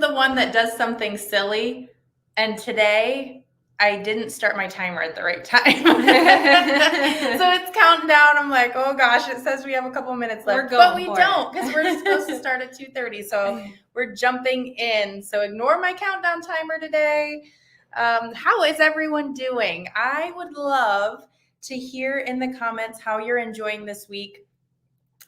the one that does something silly. And today I didn't start my timer at the right time. So it's counting down. I'm like, oh gosh, it says we have a couple minutes left. But we don't, because we're supposed to start at 2:30. So we're jumping in. So ignore my countdown timer today. How is everyone doing? I would love to hear in the comments how you're enjoying this week.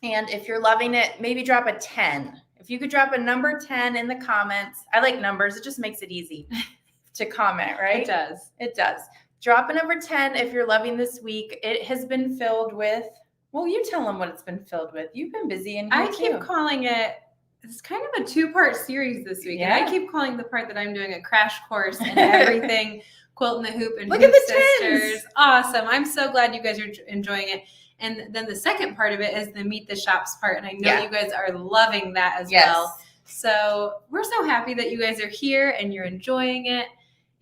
And if you're loving it, maybe drop a 10. If you could drop a number 10 in the comments. I like numbers. It just makes it easy to comment, right? It does. It does. Drop a number 10 if you're loving this week. It has been filled with, well, you tell them what it's been filled with. You've been busy in here I keep calling it, it's kind of a 2-part series this week. Yeah. And I keep calling the part that I'm doing a crash course in everything Quilt in the Hoop and Look Hoop at the Sisters. tens. Awesome. I'm so glad you guys are enjoying it. And then the second part of it is the Meet the Shops part. And I know you guys are loving that as well. So we're so happy that you guys are here and you're enjoying it.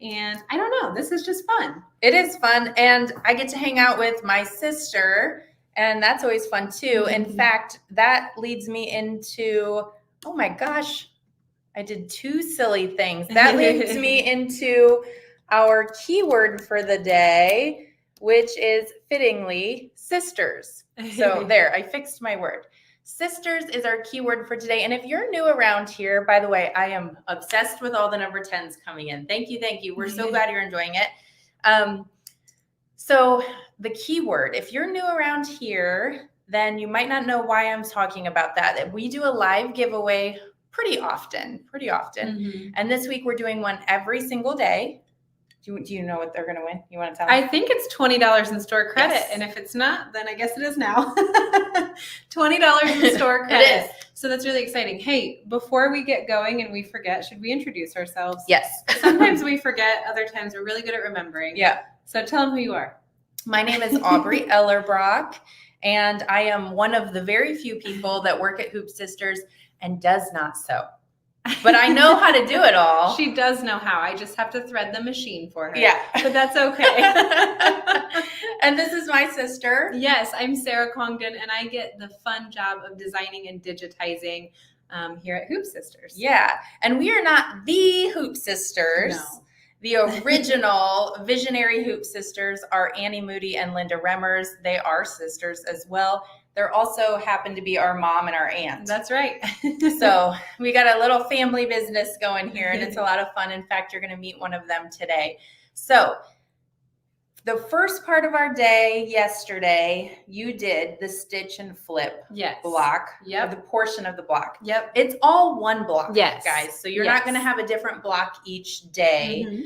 And I don't know, this is just fun. It is fun. And I get to hang out with my sister, and that's always fun too. In fact, that leads me into, oh my gosh, I did 2 silly things. That leads me into our keyword for the day, which is fittingly sisters. So there, I fixed my word. Sisters is our keyword for today. And if you're new around here, by the way, I am obsessed with all the number 10s coming in. Thank you. Thank you. We're so glad you're enjoying it. So the keyword, if you're new around here, then you might not know why I'm talking about that. We do a live giveaway pretty often. And this week we're doing one every single day. Do you know what they're going to win? You want to tell me? I think it's $20 in store credit. Yes. And if it's not, then I guess it is now. $20 in store credit. It is. So that's really exciting. Hey, before we get going and we forget, should we introduce ourselves? Yes. Sometimes we forget. Other times we're really good at remembering. Yeah. So tell them who you are. My name is Aubrey Ellerbrock, and I am one of the very few people that work at HoopSisters and does not sew. But I know how to do it all. She does know how. I just have to thread the machine for her. Yeah. But that's okay. And this is my sister. Yes, I'm Sarah Congdon, and I get the fun job of designing and digitizing here at HoopSisters. Yeah. And we are not the HoopSisters. No. The original visionary HoopSisters are Annie Moody and Linda Remmers. They are sisters as well. They're also happen to be our mom and our aunt. That's right. So we got a little family business going here, and it's a lot of fun. In fact, you're going to meet one of them today. So the first part of our day yesterday, you did the stitch and flip block. Yep. The portion of the block. Yep. It's all one block, yes. guys. So you're not going to have a different block each day.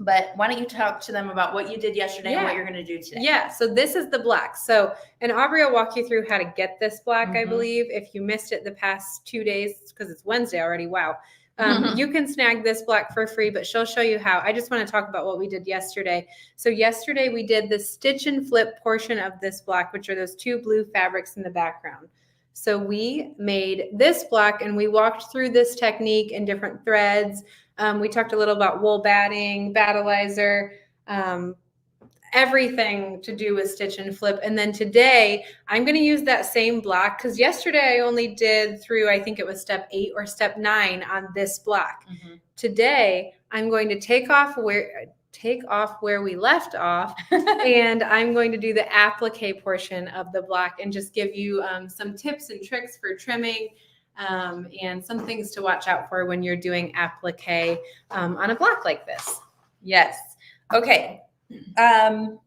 But why don't you talk to them about what you did yesterday and what you're going to do today? Yeah, so this is the block. So, and Aubrey will walk you through how to get this block, I believe. If you missed it the past 2 days, because it's Wednesday already, wow. You can snag this block for free, but she'll show you how. I just want to talk about what we did yesterday. So yesterday we did the stitch and flip portion of this block, which are those 2 blue fabrics in the background. So we made this block and we walked through this technique in different threads. We talked a little about wool batting, battleizer, everything to do with stitch and flip. And then today I'm going to use that same block because yesterday I only did through, I think it was step 8 or step 9 on this block. Today I'm going to take off where we left off and I'm going to do the applique portion of the block and just give you some tips and tricks for trimming and some things to watch out for when you're doing applique on a block like this. Yes. Okay. And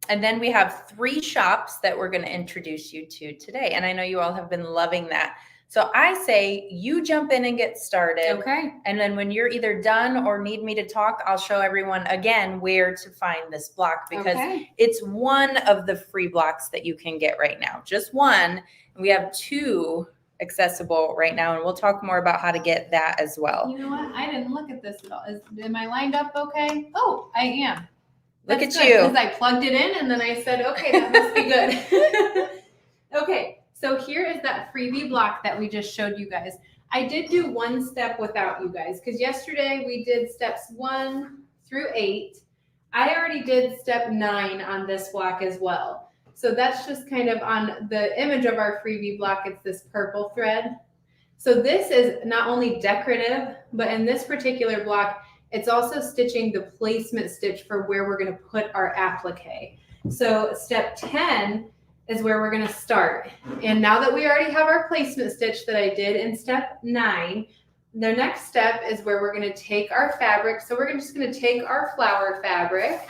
then we have 3 shops that we're going to introduce you to today. And I know you all have been loving that. So I say you jump in and get started. Okay. And then when you're either done or need me to talk, I'll show everyone again where to find this block because it's one of the free blocks that you can get right now. Just one. We have 2 accessible right now, and we'll talk more about how to get that as well. You know what? I didn't look at this at all. Am I lined up okay? Oh, I am. Look at you. Because I plugged it in and then I said, okay, that must be good. Okay, so here is that freebie block that we just showed you guys. I did do one step without you guys because yesterday we did steps 1 through 8. I already did step 9 on this block as well. So that's just kind of on the image of our freebie block. It's this purple thread. So this is not only decorative, but in this particular block, it's also stitching the placement stitch for where we're going to put our applique. So step 10 is where we're going to start. And now that we already have our placement stitch that I did in step 9, the next step is where we're going to take our fabric. So we're just going to take our flower fabric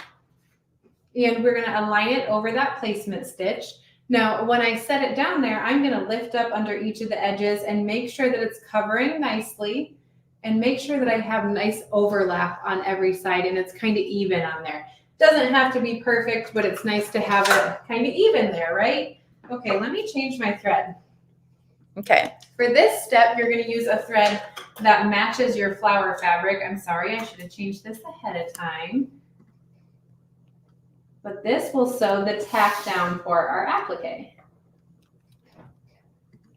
and we're going to align it over that placement stitch. Now, when I set it down there, I'm going to lift up under each of the edges and make sure that it's covering nicely and make sure that I have nice overlap on every side and it's kind of even on there. Doesn't have to be perfect, but it's nice to have it kind of even there, right? Okay, let me change my thread. Okay. For this step, you're going to use a thread that matches your flower fabric. I'm sorry, I should have changed this ahead of time. But this will sew the tack down for our applique.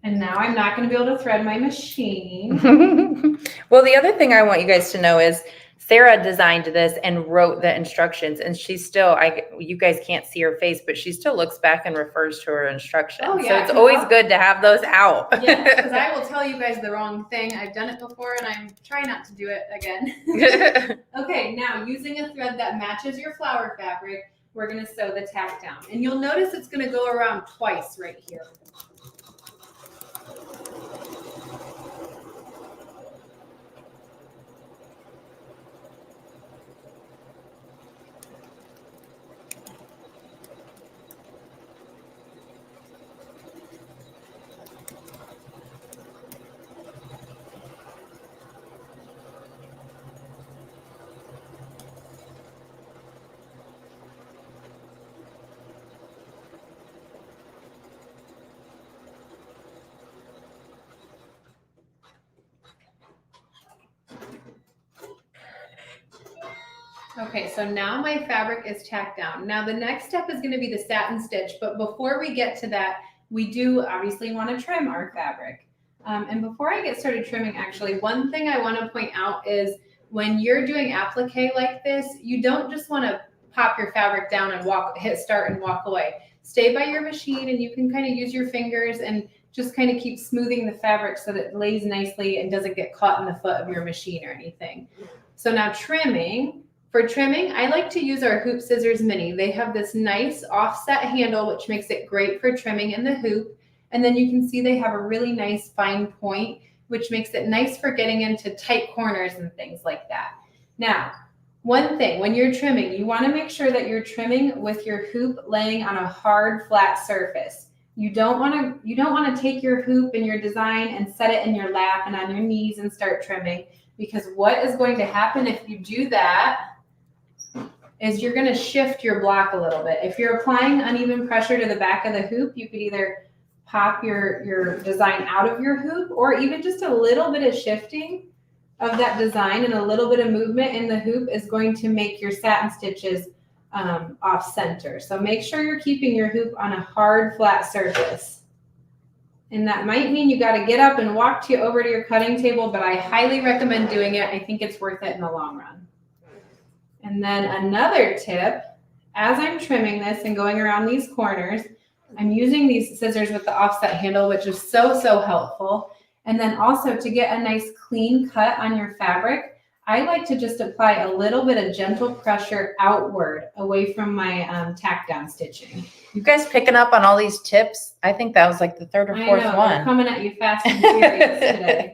And now I'm not going to be able to thread my machine. Well, the other thing I want you guys to know is Sarah designed this and wrote the instructions, and she's still, you guys can't see her face, but she still looks back and refers to her instructions. Oh, yeah, so it's always good to have those out. Yeah, because I will tell you guys the wrong thing. I've done it before and I'm trying not to do it again. Okay, now using a thread that matches your flower fabric, we're going to sew the tack down. And you'll notice it's going to go around twice right here. Okay, so now my fabric is tacked down. Now the next step is going to be the satin stitch, but before we get to that, we do obviously want to trim our fabric. And before I get started trimming, actually, one thing I want to point out is when you're doing applique like this, you don't just want to pop your fabric down and hit start and walk away. Stay by your machine and you can kind of use your fingers and just kind of keep smoothing the fabric so that it lays nicely and doesn't get caught in the foot of your machine or anything. So now trimming. For trimming, I like to use our HoopSisters Mini. They have this nice offset handle, which makes it great for trimming in the hoop. And then you can see they have a really nice fine point, which makes it nice for getting into tight corners and things like that. Now, one thing, when you're trimming, you want to make sure that you're trimming with your hoop laying on a hard, flat surface. You don't want to take your hoop and your design and set it in your lap and on your knees and start trimming, because what is going to happen if you do that is you're going to shift your block a little bit. If you're applying uneven pressure to the back of the hoop, you could either pop your design out of your hoop, or even just a little bit of shifting of that design and a little bit of movement in the hoop is going to make your satin stitches off center. So make sure you're keeping your hoop on a hard, flat surface. And that might mean you got to get up and walk over to your cutting table, but I highly recommend doing it. I think it's worth it in the long run. And then another tip, as I'm trimming this and going around these corners, I'm using these scissors with the offset handle, which is so helpful. And then also to get a nice clean cut on your fabric, I like to just apply a little bit of gentle pressure outward away from my tack down stitching. You guys picking up on all these tips? I think that was like the third or fourth one. They're coming at you fast and furious today.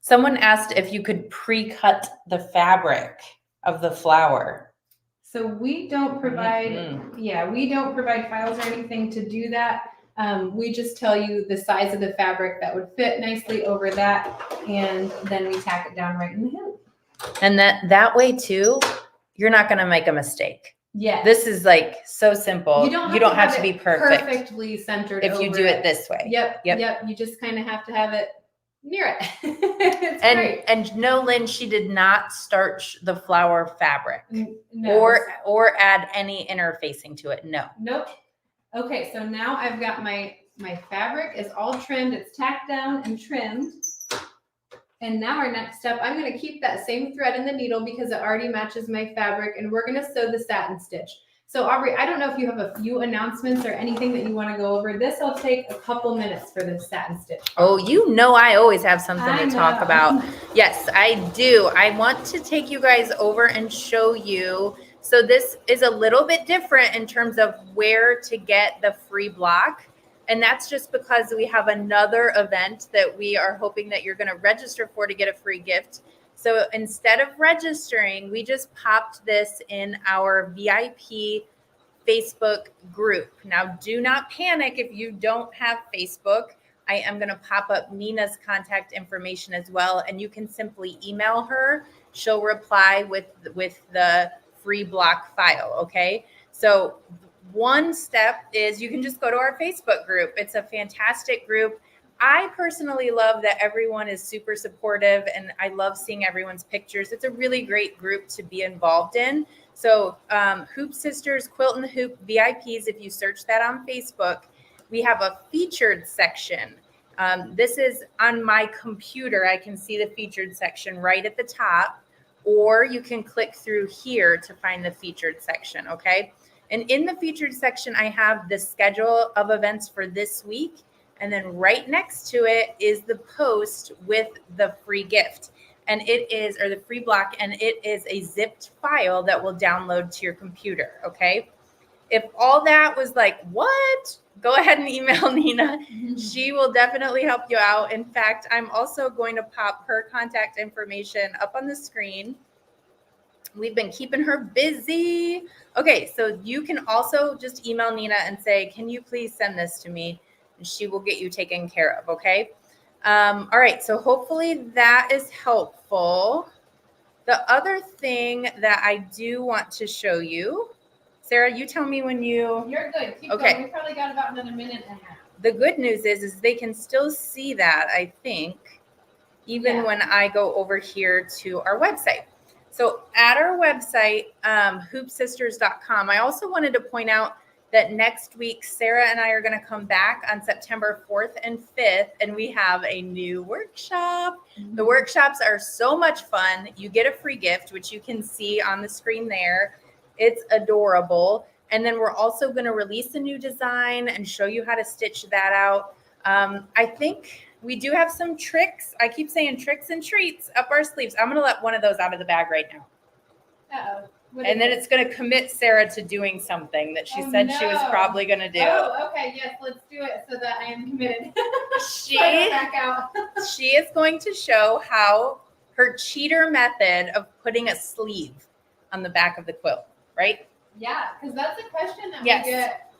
Someone asked if you could pre-cut the fabric of the flower. So we don't provide, we don't provide files or anything to do that. We just tell you the size of the fabric that would fit nicely over that, and then we tack it down right in the hoop. And that way too, you're not going to make a mistake. Yeah. This is like so simple. You don't have to be perfect. Perfectly centered if you do it this way. Yep. You just kind of have to have it near it. It's great. And no, Lynn, she did not starch the flower fabric No. or add any interfacing to it. No. Nope. Okay, so now I've got my fabric is all trimmed. It's tacked down and trimmed. And now our next step, I'm going to keep that same thread in the needle because it already matches my fabric, and we're going to sew the satin stitch. So Aubrey, I don't know if you have a few announcements or anything that you want to go over. This will take a couple minutes for the satin stitch. Oh, you know I always have something to talk about. Yes, I do. I want to take you guys over and show you. So this is a little bit different in terms of where to get the free block. And that's just because we have another event that we are hoping that you're going to register for to get a free gift. So instead of registering, we just popped this in our VIP Facebook group. Now, do not panic if you don't have Facebook. I am going to pop up Nina's contact information as well, and you can simply email her. She'll reply with the free block file, okay? So one step is you can just go to our Facebook group. It's a fantastic group. I personally love that everyone is super supportive, and I love seeing everyone's pictures. It's a really great group to be involved in. So Hoop Sisters, Quilt and Hoop VIPs, if you search that on Facebook, we have a featured section. This is on my computer. I can see the featured section right at the top, or you can click through here to find the featured section, okay? And in the featured section, I have the schedule of events for this week. And then right next to it is the post with the free gift. And it is, or the free block, and it is a zipped file that will download to your computer, okay? If all that was like, what? Go ahead and email Nina. She will definitely help you out. In fact, I'm also going to pop her contact information up on the screen. We've been keeping her busy. Okay, so you can also just email Nina and say, can you please send this to me? And she will get you taken care of, okay? All right, so hopefully that is helpful. The other thing that I do want to show you, Sarah, you tell me when you... You're good. Keep Okay. going. We probably got about another minute and a half. The good news is they can still see that, I think, even when I go over here to our website. So at our website, HoopSisters.com, I also wanted to point out that next week, Sarah and I are going to come back on September 4th and 5th, and we have a new workshop. The workshops are so much fun. You get a free gift, which you can see on the screen there. It's adorable. And then we're also going to release a new design and show you how to stitch that out. I think we do have some tricks. I keep saying tricks and treats up our sleeves. I'm going to let one of those out of the bag right now. Uh-oh. And then it's going to commit Sarah to doing something that she said she was probably going to do. Oh, okay. Yes, let's do it so that I am committed. Back out. She is going to show how her cheater method of putting a sleeve on the back of the quilt, right? Yeah, because that's a question that we get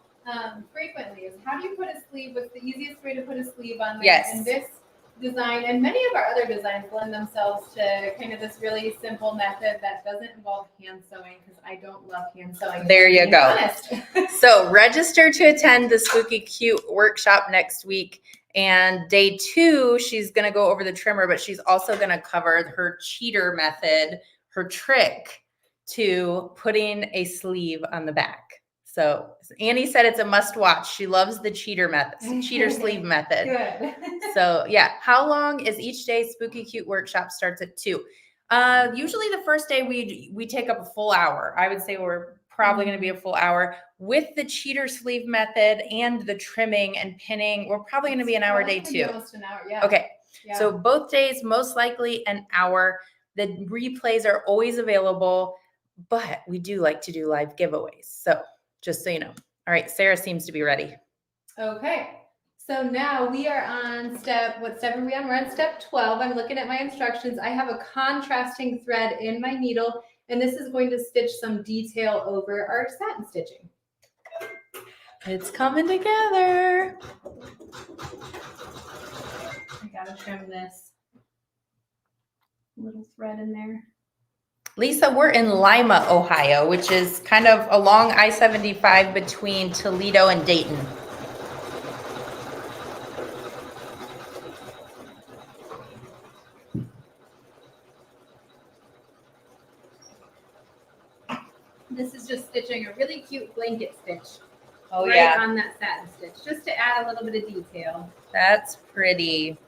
frequently is how do you put a sleeve? What's the easiest way to put a sleeve on there? Yes. And this design and many of our other designs lend themselves to kind of this really simple method that doesn't involve hand sewing because I don't love hand sewing. There you go. So register to attend the Spooky Cute workshop next week. And day 2, she's going to go over the trimmer, but she's also going to cover her cheater method, her trick to putting a sleeve on the back. So Annie said it's a must watch. She loves the cheater method, cheater sleeve method. Good. So yeah, how long is each day? Spooky Cute workshop starts at 2. Usually the first day we take up a full hour. I would say we're probably going to be a full hour with the cheater sleeve method and the trimming and pinning. We're probably going to be an hour day 2. Almost an hour, yeah. Okay. Yeah. So both days, most likely an hour. The replays are always available, but we do like to do live giveaways. So just so you know. All right, Sarah seems to be ready. Okay. So now we are on what step are we on? We're on step 12. I'm looking at my instructions. I have a contrasting thread in my needle, and this is going to stitch some detail over our satin stitching. It's coming together. I gotta trim this little thread in there. Lisa, we're in Lima, Ohio, which is kind of along I-75 between Toledo and Dayton. This is just stitching a really cute blanket stitch. Oh, right yeah. On that satin stitch, just to add a little bit of detail. That's pretty.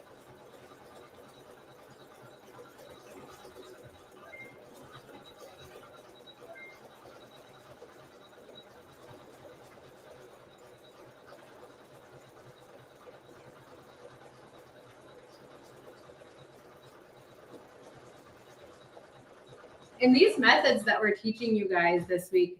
And these methods that we're teaching you guys this week,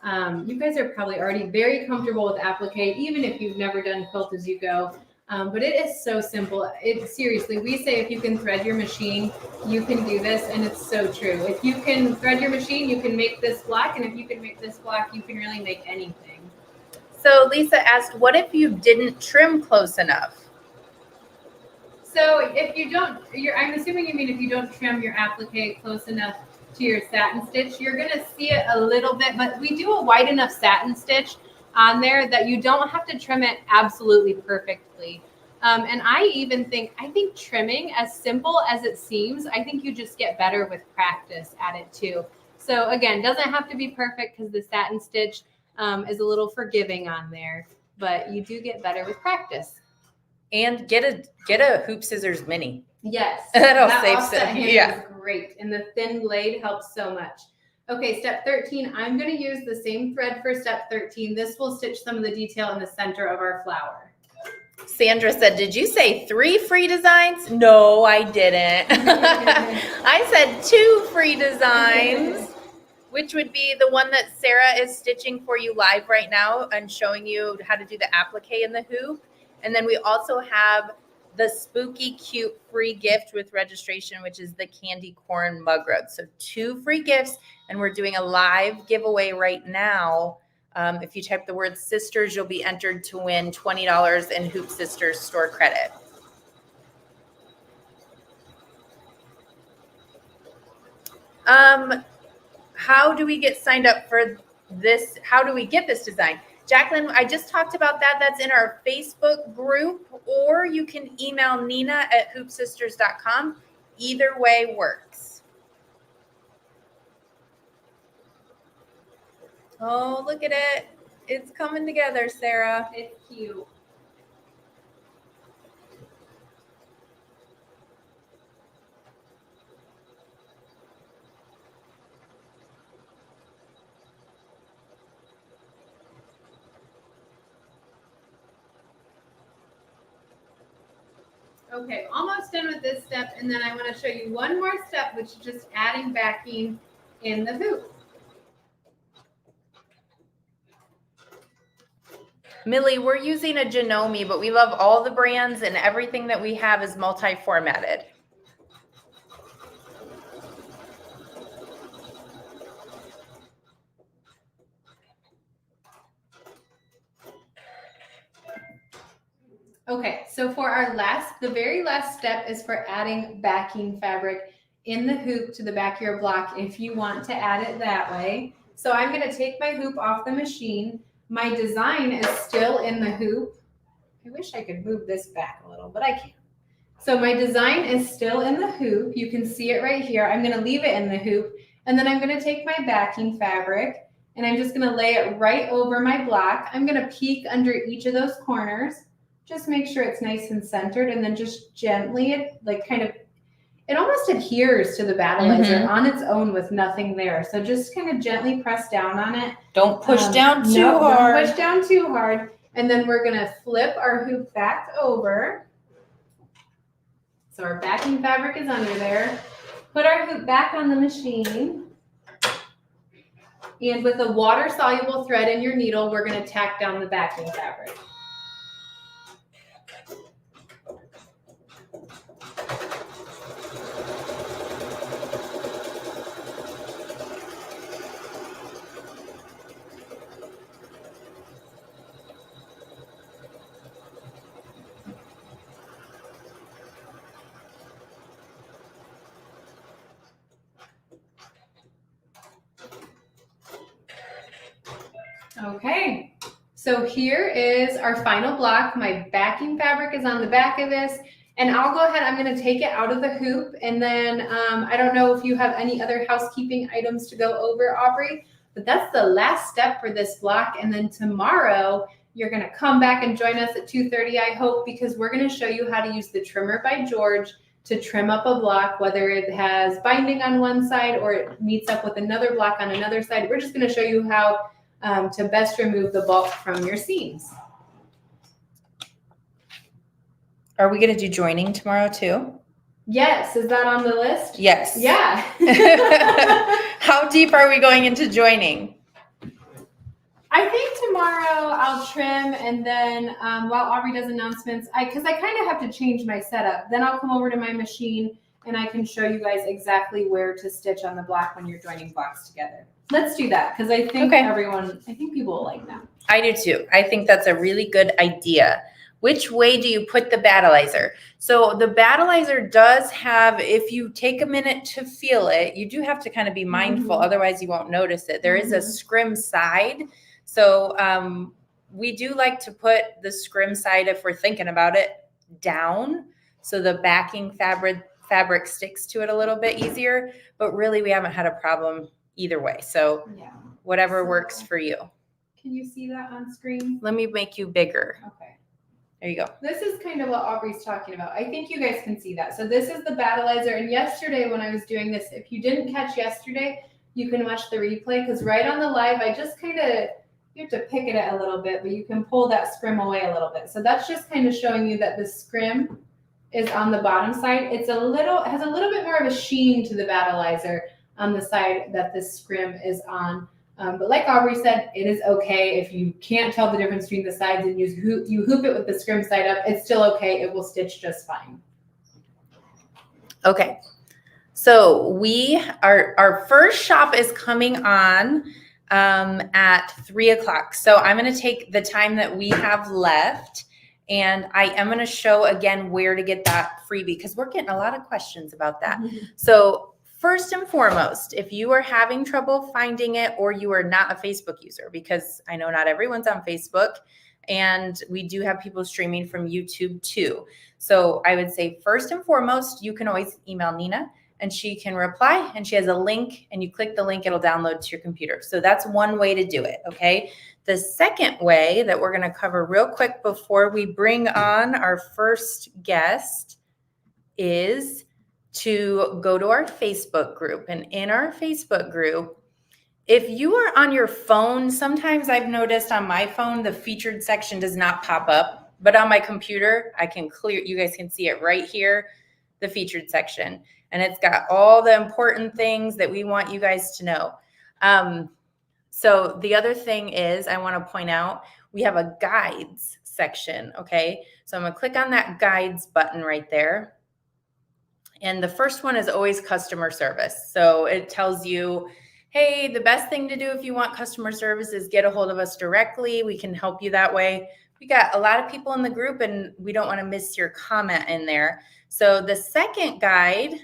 you guys are probably already very comfortable with applique, even if you've never done quilt as you go. But it is so simple. Seriously, we say if you can thread your machine, you can do this, and it's so true. If you can thread your machine, you can make this block, and if you can make this block, you can really make anything. So Lisa asked, what if you didn't trim close enough? So if you don't, I'm assuming you mean if you don't trim your applique close enough to your satin stitch, you're going to see it a little bit, but we do a wide enough satin stitch on there that you don't have to trim it absolutely perfectly. And I think trimming, as simple as it seems, I think you just get better with practice at it too. So again, doesn't have to be perfect because the satin stitch is a little forgiving on there, but you do get better with practice. And get a Hoop Scissors mini. Yes, that'll that save offset some. hand Yeah, is great, and the thin blade helps so much. Okay, step 13. I'm going to use the same thread for step 13. This will stitch some of the detail in the center of our flower. Sandra said, did you say 3 free designs? No, I didn't. I said 2 free designs, which would be the one that Sarah is stitching for you live right now and showing you how to do the applique in the hoop. And then we also have the spooky cute free gift with registration, which is the candy corn mug rug. So 2 free gifts, and we're doing a live giveaway right now. If you type the word sisters, you'll be entered to win $20 in Hoop Sisters store credit. How do we get signed up for this? How do we get this design? Jacqueline, I just talked about that. That's in our Facebook group, or you can email Nina@hoopsisters.com. Either way works. Oh, look at it. It's coming together, Sarah. It's cute. Okay, almost done with this step, and then I want to show you one more step, which is just adding backing in the hoop. Millie, we're using a Janome, but we love all the brands, and everything that we have is multi-formatted. Okay, so for our the very last step is for adding backing fabric in the hoop to the back of your block if you want to add it that way. So I'm going to take my hoop off the machine. My design is still in the hoop. I wish I could move this back a little, but I can't. So my design is still in the hoop. You can see it right here. I'm going to leave it in the hoop, and then I'm going to take my backing fabric, and I'm just going to lay it right over my block. I'm going to peek under each of those corners. Just make sure it's nice and centered, and then just gently, it almost adheres to the battleizer on its own with nothing there. So just kind of gently press down on it. Don't push down too hard. Don't push down too hard. And then we're going to flip our hoop back over. So our backing fabric is under there. Put our hoop back on the machine. And with a water-soluble thread in your needle, we're going to tack down the backing fabric. Okay, so here is our final block. My backing fabric is on the back of this, and I'll go ahead, I'm gonna take it out of the hoop, and then I don't know if you have any other housekeeping items to go over, Aubrey, but that's the last step for this block. And then tomorrow, you're gonna come back and join us at 2:30, I hope, because we're gonna show you how to use the Trimmer by George to trim up a block, whether it has binding on one side or it meets up with another block on another side. We're just gonna show you how to best remove the bulk from your seams. Are we going to do joining tomorrow too? Yes, is that on the list? Yes. Yeah. How deep are we going into joining? I think tomorrow I'll trim, and then while Aubrey does announcements, because I kind of have to change my setup, then I'll come over to my machine and I can show you guys exactly where to stitch on the block when you're joining blocks together. Let's do that, because I think I think people will like that. I do too. I think that's a really good idea. Which way do you put the battleizer? So the battleizer does have, if you take a minute to feel it, you do have to kind of be mindful, otherwise you won't notice it. There is a scrim side. So we do like to put the scrim side, if we're thinking about it, down so the backing fabric sticks to it a little bit easier. But really, we haven't had a problem either way. So whatever works for you. Can you see that on screen? Let me make you bigger. Okay. There you go. This is kind of what Aubrey's talking about. I think you guys can see that. So this is the battleizer. And yesterday when I was doing this, if you didn't catch yesterday, you can watch the replay, because right on the live, I just kind of, you have to pick it a little bit, but you can pull that scrim away a little bit. So that's just kind of showing you that the scrim is on the bottom side. It has a little bit more of a sheen to the battleizer on the side that the scrim is on. But like Aubrey said, it is okay if you can't tell the difference between the sides and you hoop it with the scrim side up. It's still okay. It will stitch just fine. Okay. So our first shop is coming on at 3 o'clock. So I'm going to take the time that we have left, and I am going to show again where to get that freebie, because we're getting a lot of questions about that. So first and foremost, if you are having trouble finding it, or you are not a Facebook user, because I know not everyone's on Facebook, and we do have people streaming from YouTube too. So I would say first and foremost, you can always email Nina and she can reply, and she has a link, and you click the link, it'll download to your computer. So that's one way to do it, okay? The second way that we're gonna cover real quick before we bring on our first guest is to go to our Facebook group. And in our Facebook group, if you are on your phone, sometimes I've noticed on my phone, the featured section does not pop up, but on my computer, you guys can see it right here, the featured section. And it's got all the important things that we want you guys to know. So the other thing is, I want to point out, we have a guides section, okay? So I'm going to click on that guides button right there. And the first one is always customer service. So it tells you, hey, the best thing to do if you want customer service is get a hold of us directly. We can help you that way. We got a lot of people in the group, and we don't want to miss your comment in there. So the second guide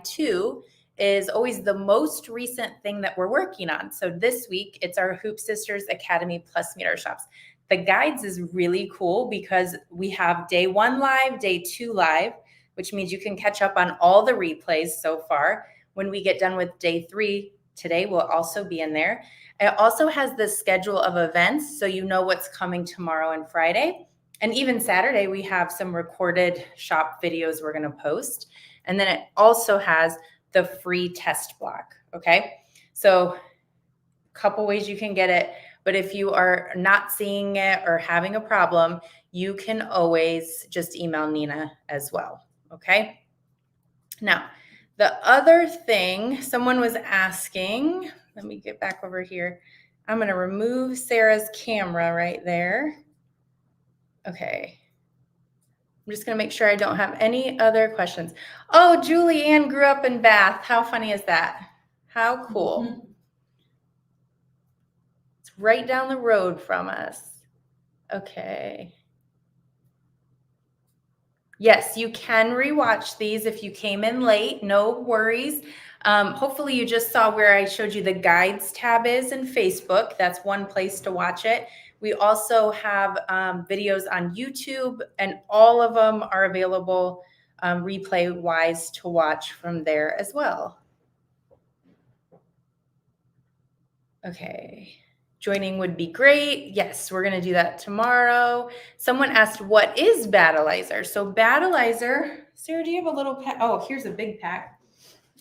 2, is always the most recent thing that we're working on. So this week, it's our HoopSisters Academy Plus Meter Shops. The guides is really cool because we have day 1 live, day 2 live, which means you can catch up on all the replays so far. When we get done with day 3, today will also be in there. It also has the schedule of events, so you know what's coming tomorrow and Friday. And even Saturday, we have some recorded shop videos we're going to post. And then it also has the free test block, okay? So a couple ways you can get it, but if you are not seeing it or having a problem, you can always just email Nina as well, okay? Now, the other thing someone was asking, let me get back over here. I'm going to remove Sarah's camera right there. Okay. I'm just going to make sure I don't have any other questions. Oh, Julie-Ann grew up in Bath. How funny is that? How cool. It's right down the road from us. Okay. Yes, you can rewatch these if you came in late. No worries. Hopefully you just saw where I showed you the guides tab is in Facebook. That's one place to watch it. We also have videos on YouTube, and all of them are available replay-wise to watch from there as well. Okay. Joining would be great. Yes, we're going to do that tomorrow. Someone asked, what is battleizer? So battleizer, Sarah, do you have a little pack? Oh, here's a big pack.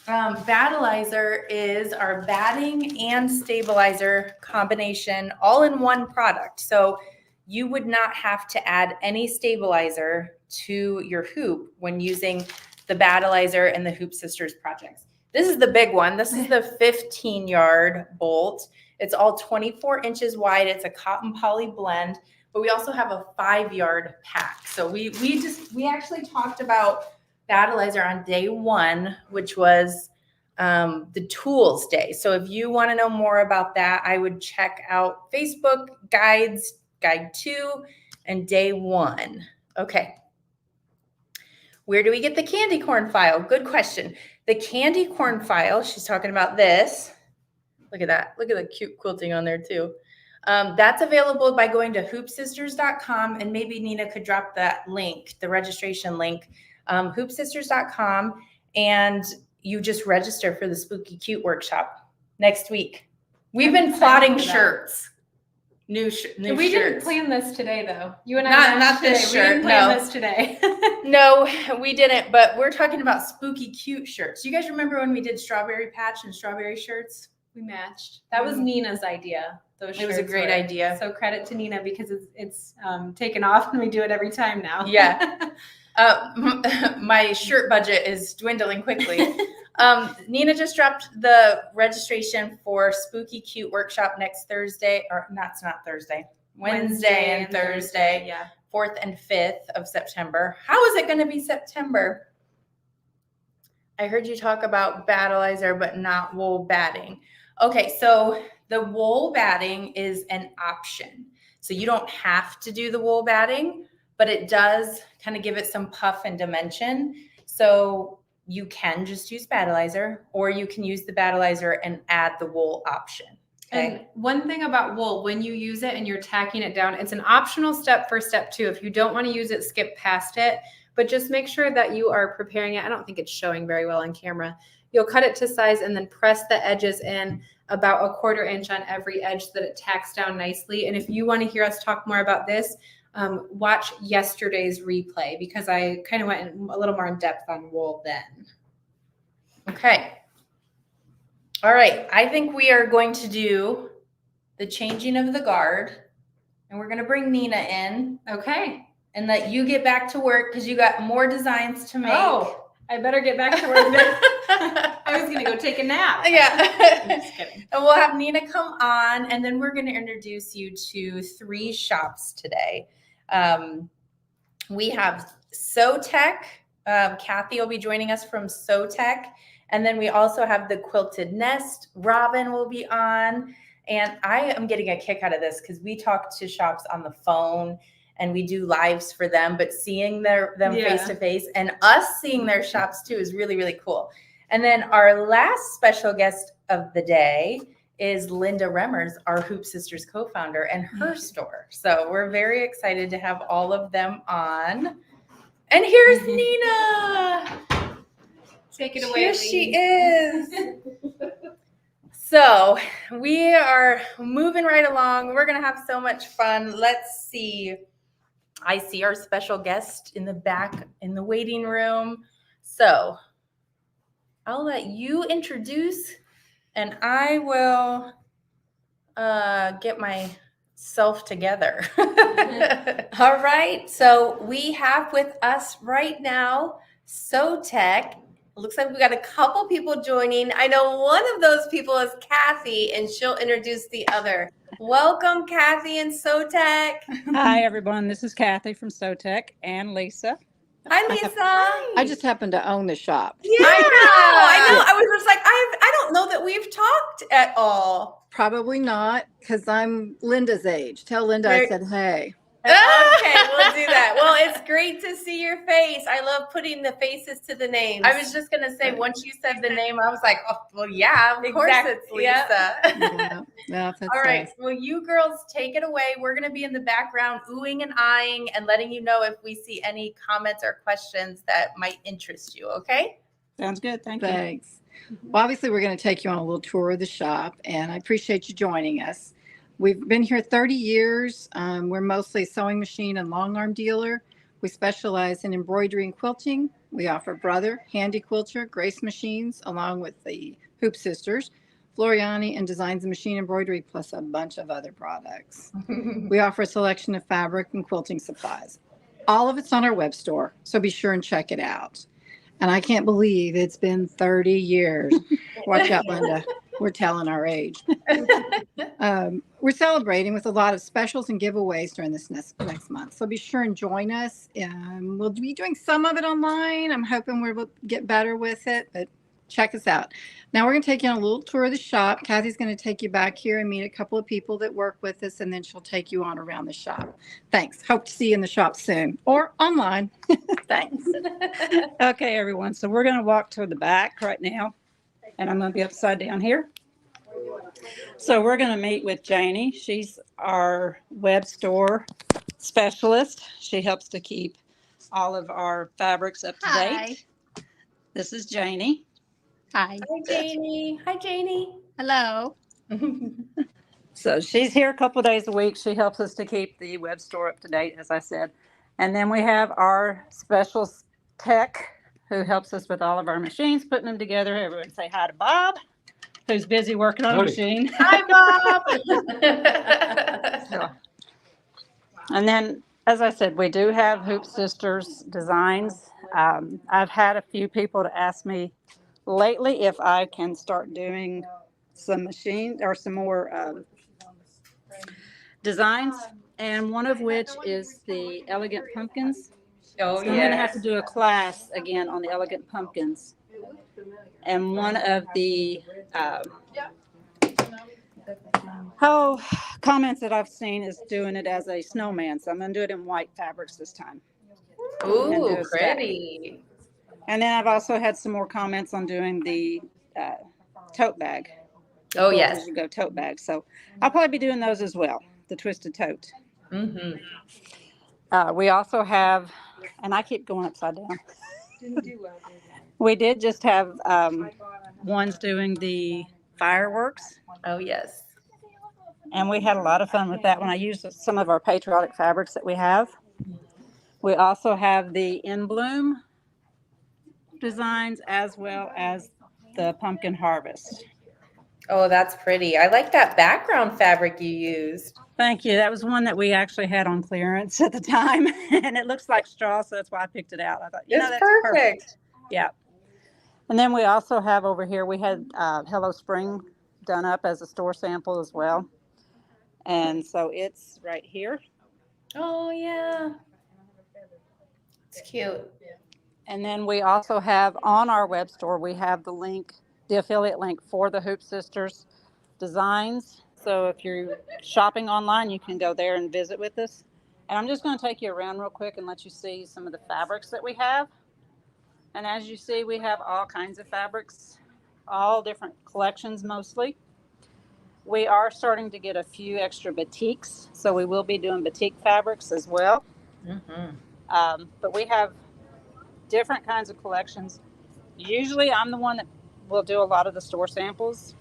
Battleizer is our batting and stabilizer combination all in one product. So you would not have to add any stabilizer to your hoop when using the Battleizer and the Hoop Sisters projects. This is the big one. This is the 15-yard bolt. It's all 24 inches wide. It's a cotton poly blend, but we also have a 5-yard pack. So we actually talked about Battleizer on day 1, which was the tools day. So if you want to know more about that, I would check out Facebook guides, guide 2 and day 1. Okay. Where do we get the candy corn file? Good question. The candy corn file, she's talking about this. Look at that. Look at the cute quilting on there too. That's available by going to HoopSisters.com, and maybe Nina could drop that link, the registration link, HoopSisters.com, and you just register for the Spooky Cute workshop next week. We've been plotting shirts. New shirts. We didn't plan this today, though. You and I not this shirt. We didn't plan this today. No, we didn't. But we're talking about Spooky Cute shirts. You guys remember when we did strawberry patch and strawberry shirts? We matched. That was Nina's idea. It was a great idea. So credit to Nina, because it's taken off and we do it every time now. Yeah. My shirt budget is dwindling quickly. Nina just dropped the registration for Spooky Cute workshop next Thursday, or it's not Thursday, Wednesday and Thursday, 4th and 5th of September. How is it going to be September? I heard you talk about Battleizer, but not wool batting. Okay, so the wool batting is an option. So you don't have to do the wool batting, but it does kind of give it some puff and dimension. So you can just use Battleizer, or you can use the Battleizer and add the wool option. Okay? And one thing about wool, when you use it and you're tacking it down, it's an optional step for step 2. If you don't want to use it, skip past it, but just make sure that you are preparing it. I don't think it's showing very well on camera. You'll cut it to size and then press the edges in about 1/4 inch on every edge so that it tacks down nicely. And if you want to hear us talk more about this, watch yesterday's replay, because I kind of went a little more in depth on wool then. Okay. All right. I think we are going to do the changing of the guard, and we're going to bring Nina in. Okay. And let you get back to work, because you got more designs to make. Oh, I better get back to work then. I was going to go take a nap. Yeah. I'm just kidding. And we'll have Nina come on, and then we're going to introduce you to 3 shops today. We have SewTech. Kathy will be joining us from SewTech. And then we also have the Quilted Nest. Robin will be on. And I am getting a kick out of this, because we talk to shops on the phone and we do lives for them, but seeing them face to face and us seeing their shops too is really, really cool. And then our last special guest of the day is Linda Remmers, our Hoop Sisters co-founder, and her store. So we're very excited to have all of them on. And here's Nina. Take it away. Here she is. So we are moving right along. We're going to have so much fun. Let's see. I see our special guest in the back in the waiting room. So I'll let you introduce, and I will get myself together. All right. So we have with us right now SewTech. It looks like we got a couple people joining. I know one of those people is Kathy, and she'll introduce the other. Welcome, Kathy and SewTech. Hi, everyone. This is Kathy from SewTech, and Lisa. Hi, Lisa. I just happen to own the shop. Yeah, I know. I was just like, I don't know that we've talked at all. Probably not, because I'm Linda's age. Tell Linda I said hey. Okay, we'll do that. Well, it's great to see your face. I love putting the faces to the names. I was just going to say, once you said the name, I was like, oh, well, yeah, of course it's Lisa. Yeah, that's All right. nice. Well, you girls take it away. We're going to be in the background oohing and eyeing and letting you know if we see any comments or questions that might interest you. Okay? Sounds good. Thank you. Thanks. Well, obviously, we're going to take you on a little tour of the shop, and I appreciate you joining us. We've been here 30 years. We're mostly a sewing machine and long arm dealer. We specialize in embroidery and quilting. We offer Brother, Handy Quilter, Grace machines, along with the Hoop Sisters, Floriani, and Designs and Machine Embroidery, plus a bunch of other products. We offer a selection of fabric and quilting supplies. All of it's on our web store, so be sure and check it out. And I can't believe it's been 30 years. Watch out, Linda. We're telling our age. We're celebrating with a lot of specials and giveaways during this next month. So be sure and join us. We'll be doing some of it online. I'm hoping we'll get better with it, but check us out. Now we're going to take you on a little tour of the shop. Kathy's going to take you back here and meet a couple of people that work with us, and then she'll take you on around the shop. Thanks. Hope to see you in the shop soon or online. Thanks. Okay, everyone. So we're going to walk to the back right now, and I'm going to be upside down here. So we're going to meet with Janie. She's our web store specialist. She helps to keep all of our fabrics up to date. This is Janie. Hi. Hi, Janie. Hi, Janie. Hello. So she's here a couple of days a week. She helps us to keep the web store up to date, as I said. And then we have our special tech who helps us with all of our machines, putting them together. Everyone say hi to Bob, who's busy working on a machine. Hi, Bob. So, and then, as I said, we do have Hoop Sisters designs. I've had a few people to ask me lately if I can start doing some machine or some more designs, and one of which is the elegant pumpkins. Oh, So I'm going to have yes. to do a class again on the elegant pumpkins. And one of the comments that I've seen is doing it as a snowman. So I'm going to do it in white fabrics this time. Ooh, a stack. pretty. And then I've also had some more comments on doing the tote bag. Oh, yes. As you go tote bag. So I'll probably be doing those as well, the twisted tote. Mm-hmm. We also have, and I keep going upside down. We did just have ones doing the fireworks. Oh, yes. And we had a lot of fun with that when I used some of our patriotic fabrics that we have. We also have the in bloom designs as well as the pumpkin harvest. Oh, that's pretty. I like that background fabric you used. Thank you. That was one that we actually had on clearance at the time, and it looks like straw, so that's why I picked it out. I thought, It's that's perfect. Yeah. And then we also have over here, we had Hello Spring done up as a store sample as well. And so it's right here. Oh, yeah. It's cute. And then we also have on our web store, we have the link, the affiliate link for the Hoop Sisters designs. So if you're shopping online, you can go there and visit with us. And I'm just going to take you around real quick and let you see some of the fabrics that we have. And as you see, we have all kinds of fabrics, all different collections mostly. We are starting to get a few extra batiks, so we will be doing batik fabrics as well. Mm-hmm. But we have different kinds of collections. Usually I'm the one that will do a lot of the store samples,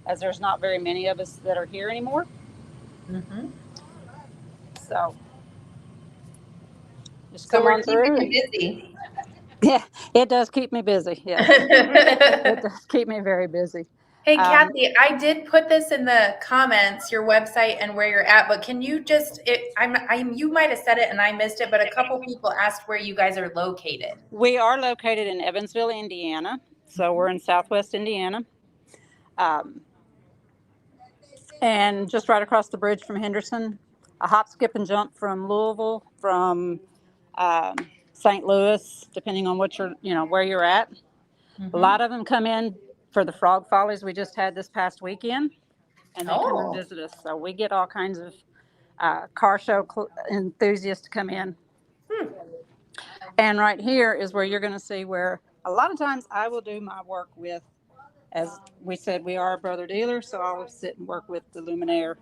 as there's not very many of us that are here anymore. Mm-hmm. So just So come we're on through. keeping you busy. Yeah, it does keep me busy. Yes, it does keep me very busy. Hey, Kathy, I did put this in the comments, your website and where you're at, but can you just, you might have said it and I missed it, but a couple people asked where you guys are located. We are located in Evansville, Indiana. So we're in Southwest Indiana. And just right across the bridge from Henderson, a hop, skip, and jump from Louisville, from St. Louis, depending on what where you're at. Mm-hmm. A lot of them come in for the Frog Follies we just had this past weekend, and they come and visit us. So we get all kinds of car show enthusiasts to come in. And right here is where you're going to see where a lot of times I will do my work with, as we said, we are a brother dealer, so I will sit and work with the Luminaire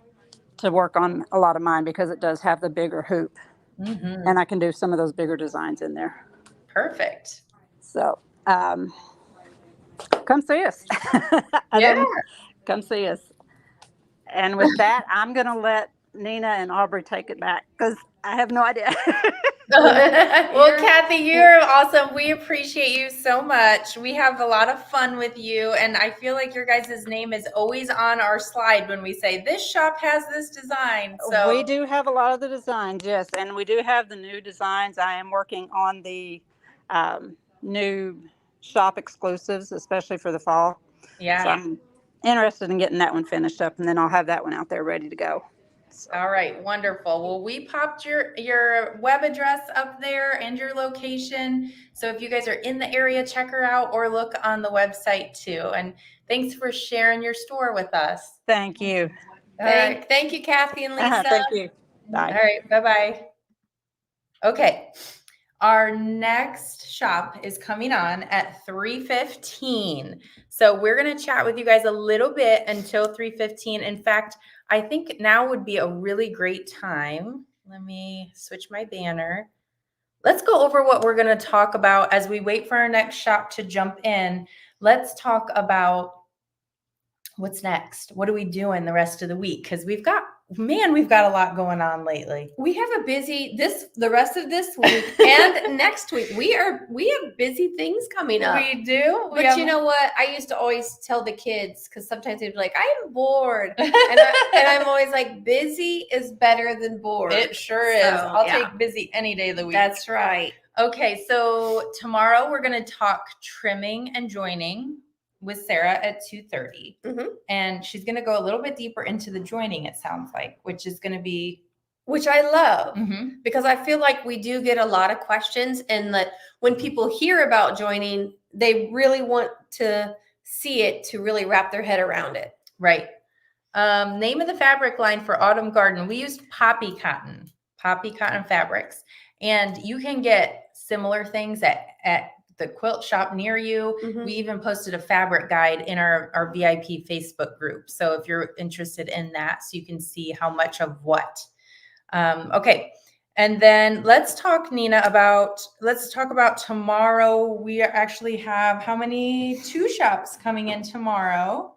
to work on a lot of mine because it does have the bigger hoop. Mm-hmm. And I can do some of those bigger designs in there. Perfect. So come see us. Come see us. And with that, I'm going to let Nina and Aubrey take it back because I have no idea. Well, Kathy, you're awesome. We appreciate you so much. We have a lot of fun with you, and I feel like your guys' name is always on our slide when we say this shop has this design. So we do have a lot of the designs, yes, and we do have the new designs. I am working on the new shop exclusives, especially for the fall. Yeah. So I'm interested in getting that one finished up, and then I'll have that one out there ready to go. So, All right, wonderful. Well, we popped your web address up there and your location. So if you guys are in the area, check her out or look on the website too. And thanks for sharing your store with us. thank you. All right. Thank you, Kathy and Lisa. Thank you. Bye. All right. Bye-bye. Okay. Our next shop is coming on at 3:15. So we're going to chat with you guys a little bit until 3:15. In fact, I think now would be a really great time. Let me switch my banner. Let's go over what we're going to talk about as we wait for our next shop to jump in. Let's talk about what's next. What are we doing the rest of the week? Because we've got a lot going on lately. We have a busy the rest of this week and next week. We have busy things coming up. We do. But you know what? I used to always tell the kids, because sometimes they'd be like, "I'm bored," and I'm always like, "Busy is better than bored." It sure is. So, I'll yeah. take busy any day of the week. That's right. Okay, so tomorrow we're going to talk trimming and joining with Sarah at 2:30. Mhm. And she's going to go a little bit deeper into the joining, it sounds like, which is going to be Which I love. mhm. Because I feel like we do get a lot of questions, and that when people hear about joining, they really want to see it to really wrap their head around it. Right. Name of the fabric line for Autumn Garden. We used poppy cotton fabrics. And you can get similar things at the quilt shop near you. Mhm. We even posted a fabric guide in our VIP Facebook group. So if you're interested in that, so you can see how much of what. Okay. And then let's talk about tomorrow. We actually have how many? 2 shops coming in tomorrow.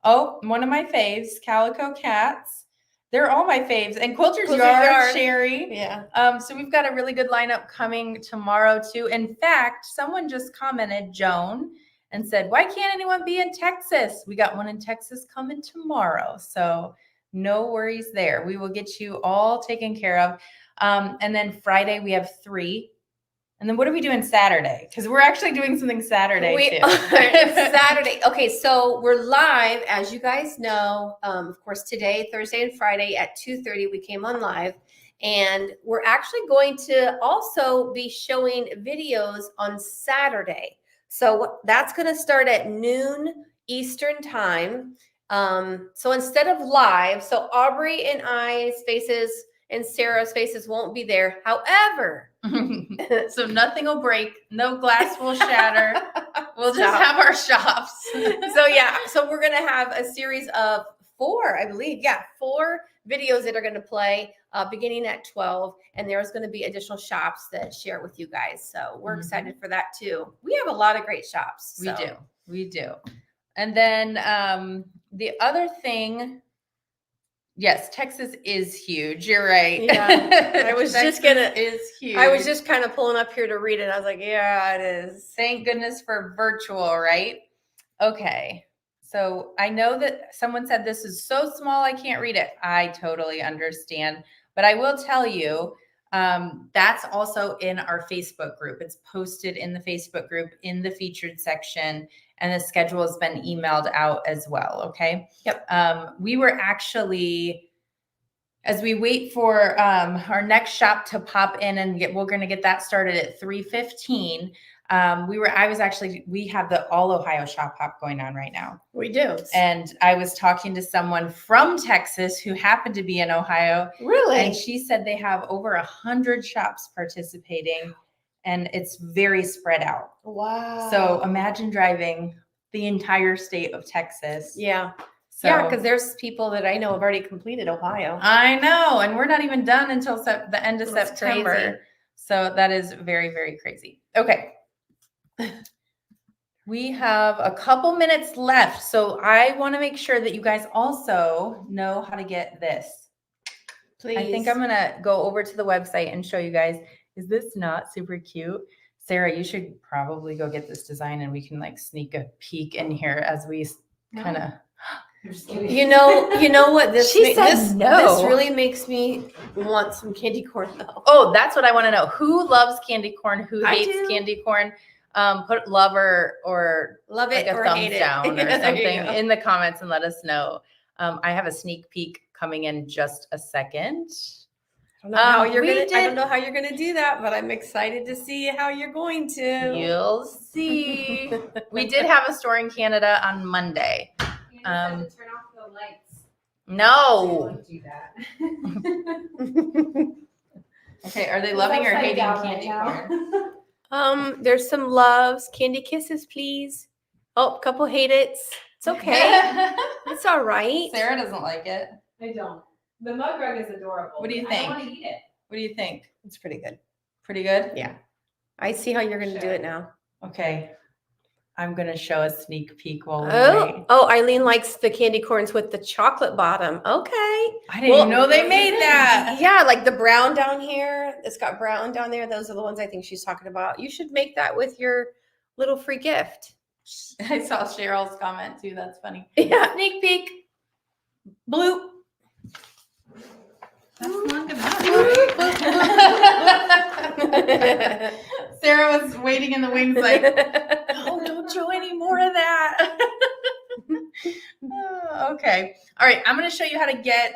Oh, one of my faves, Calico Cats. They're all my faves. And Quilter's Yard, Sherry. Yeah. So we've got a really good lineup coming tomorrow too. In fact, someone just commented, Joan, and said, "Why can't anyone be in Texas?" We got one in Texas coming tomorrow. So no worries there. We will get you all taken care of. And then Friday we have 3. And then what are we doing Saturday? Because we're actually doing something Saturday We too. are Saturday. Okay, so we're live, as you guys know. Of course, today, Thursday and Friday at 2:30, we came on live. And we're actually going to also be showing videos on Saturday. So that's going to start at noon Eastern time. So instead of live, so Aubrey and I's faces and Sarah's faces won't be there. However, So nothing will break, no glass will shatter. We'll just Stop. have our shops. So we're gonna have a series of 4, I believe. Yeah, 4 videos that are gonna play beginning at 12, and there's gonna be additional shops that share with you guys. So we're excited for that too. We have a lot of great shops. So. We do. And then the other thing, yes, Texas is huge. You're right. Yeah, I was just Texas is huge. I was just kind of pulling up here to read it. I was like, yeah, it is. Thank goodness for virtual, right? Okay. So I know that someone said this is so small, I can't read it. I totally understand. But I will tell you, that's also in our Facebook group. It's posted in the Facebook group in the featured section, and the schedule has been emailed out as well. Okay. Yep. We were actually, as we wait for our next shop to pop in and we're going to get that started at 3:15. We have the All Ohio Shop Hop going on right now. We do. And I was talking to someone from Texas who happened to be in Ohio. Really? And she said they have over 100 shops participating, and it's very spread out. Wow. So imagine driving the entire state of Texas. Yeah. So, Yeah, because there's people that I know have already completed Ohio. I know. And we're not even done until the end of That's September. crazy. So that is very, very crazy. Okay. We have a couple minutes left. So I want to make sure that you guys also know how to get this. Please. I think I'm going to go over to the website and show you guys. Is this not super cute? Sarah, you should probably go get this design, and we can like sneak a peek in here as we kind of. You know what this She said no. This really makes me want some candy corn though. Oh, that's what I want to know. Who loves candy corn? Who I hates do. candy corn? Put love or Love like it a or thumbs hate it. down or Yeah, there you something go. in the comments and let us know. I have a sneak peek coming in just a second. I don't know how you're we gonna. I did- don't know how you're gonna do that, but I'm excited to see how you're going to. You'll see. We did have a store in Canada on Monday. Turn off the lights. No. Do that. Okay, are they loving or Upside hating down candy right corn? There's some loves, candy kisses, please. Oh, couple hate it's. It's okay. It's all right. Sarah doesn't like it. I don't. The mug rug is adorable. What do you I think? don't want to eat it. What do you think? It's pretty good. Pretty good? Yeah. I see how you're gonna do it now. Okay. I'm gonna show a sneak peek while we wait. Oh, Eileen likes the candy corns with the chocolate bottom. Okay. I didn't even know they made that. Yeah, like the brown down here. It's got brown down there. Those are the ones I think she's talking about. You should make that with your little free gift. I saw Cheryl's comment too. That's funny. Yeah. Sneak peek. Bloop. That's long enough. Sarah was waiting in the wings like, oh, don't show any more of that. Oh, okay. All right. I'm going to show you how to get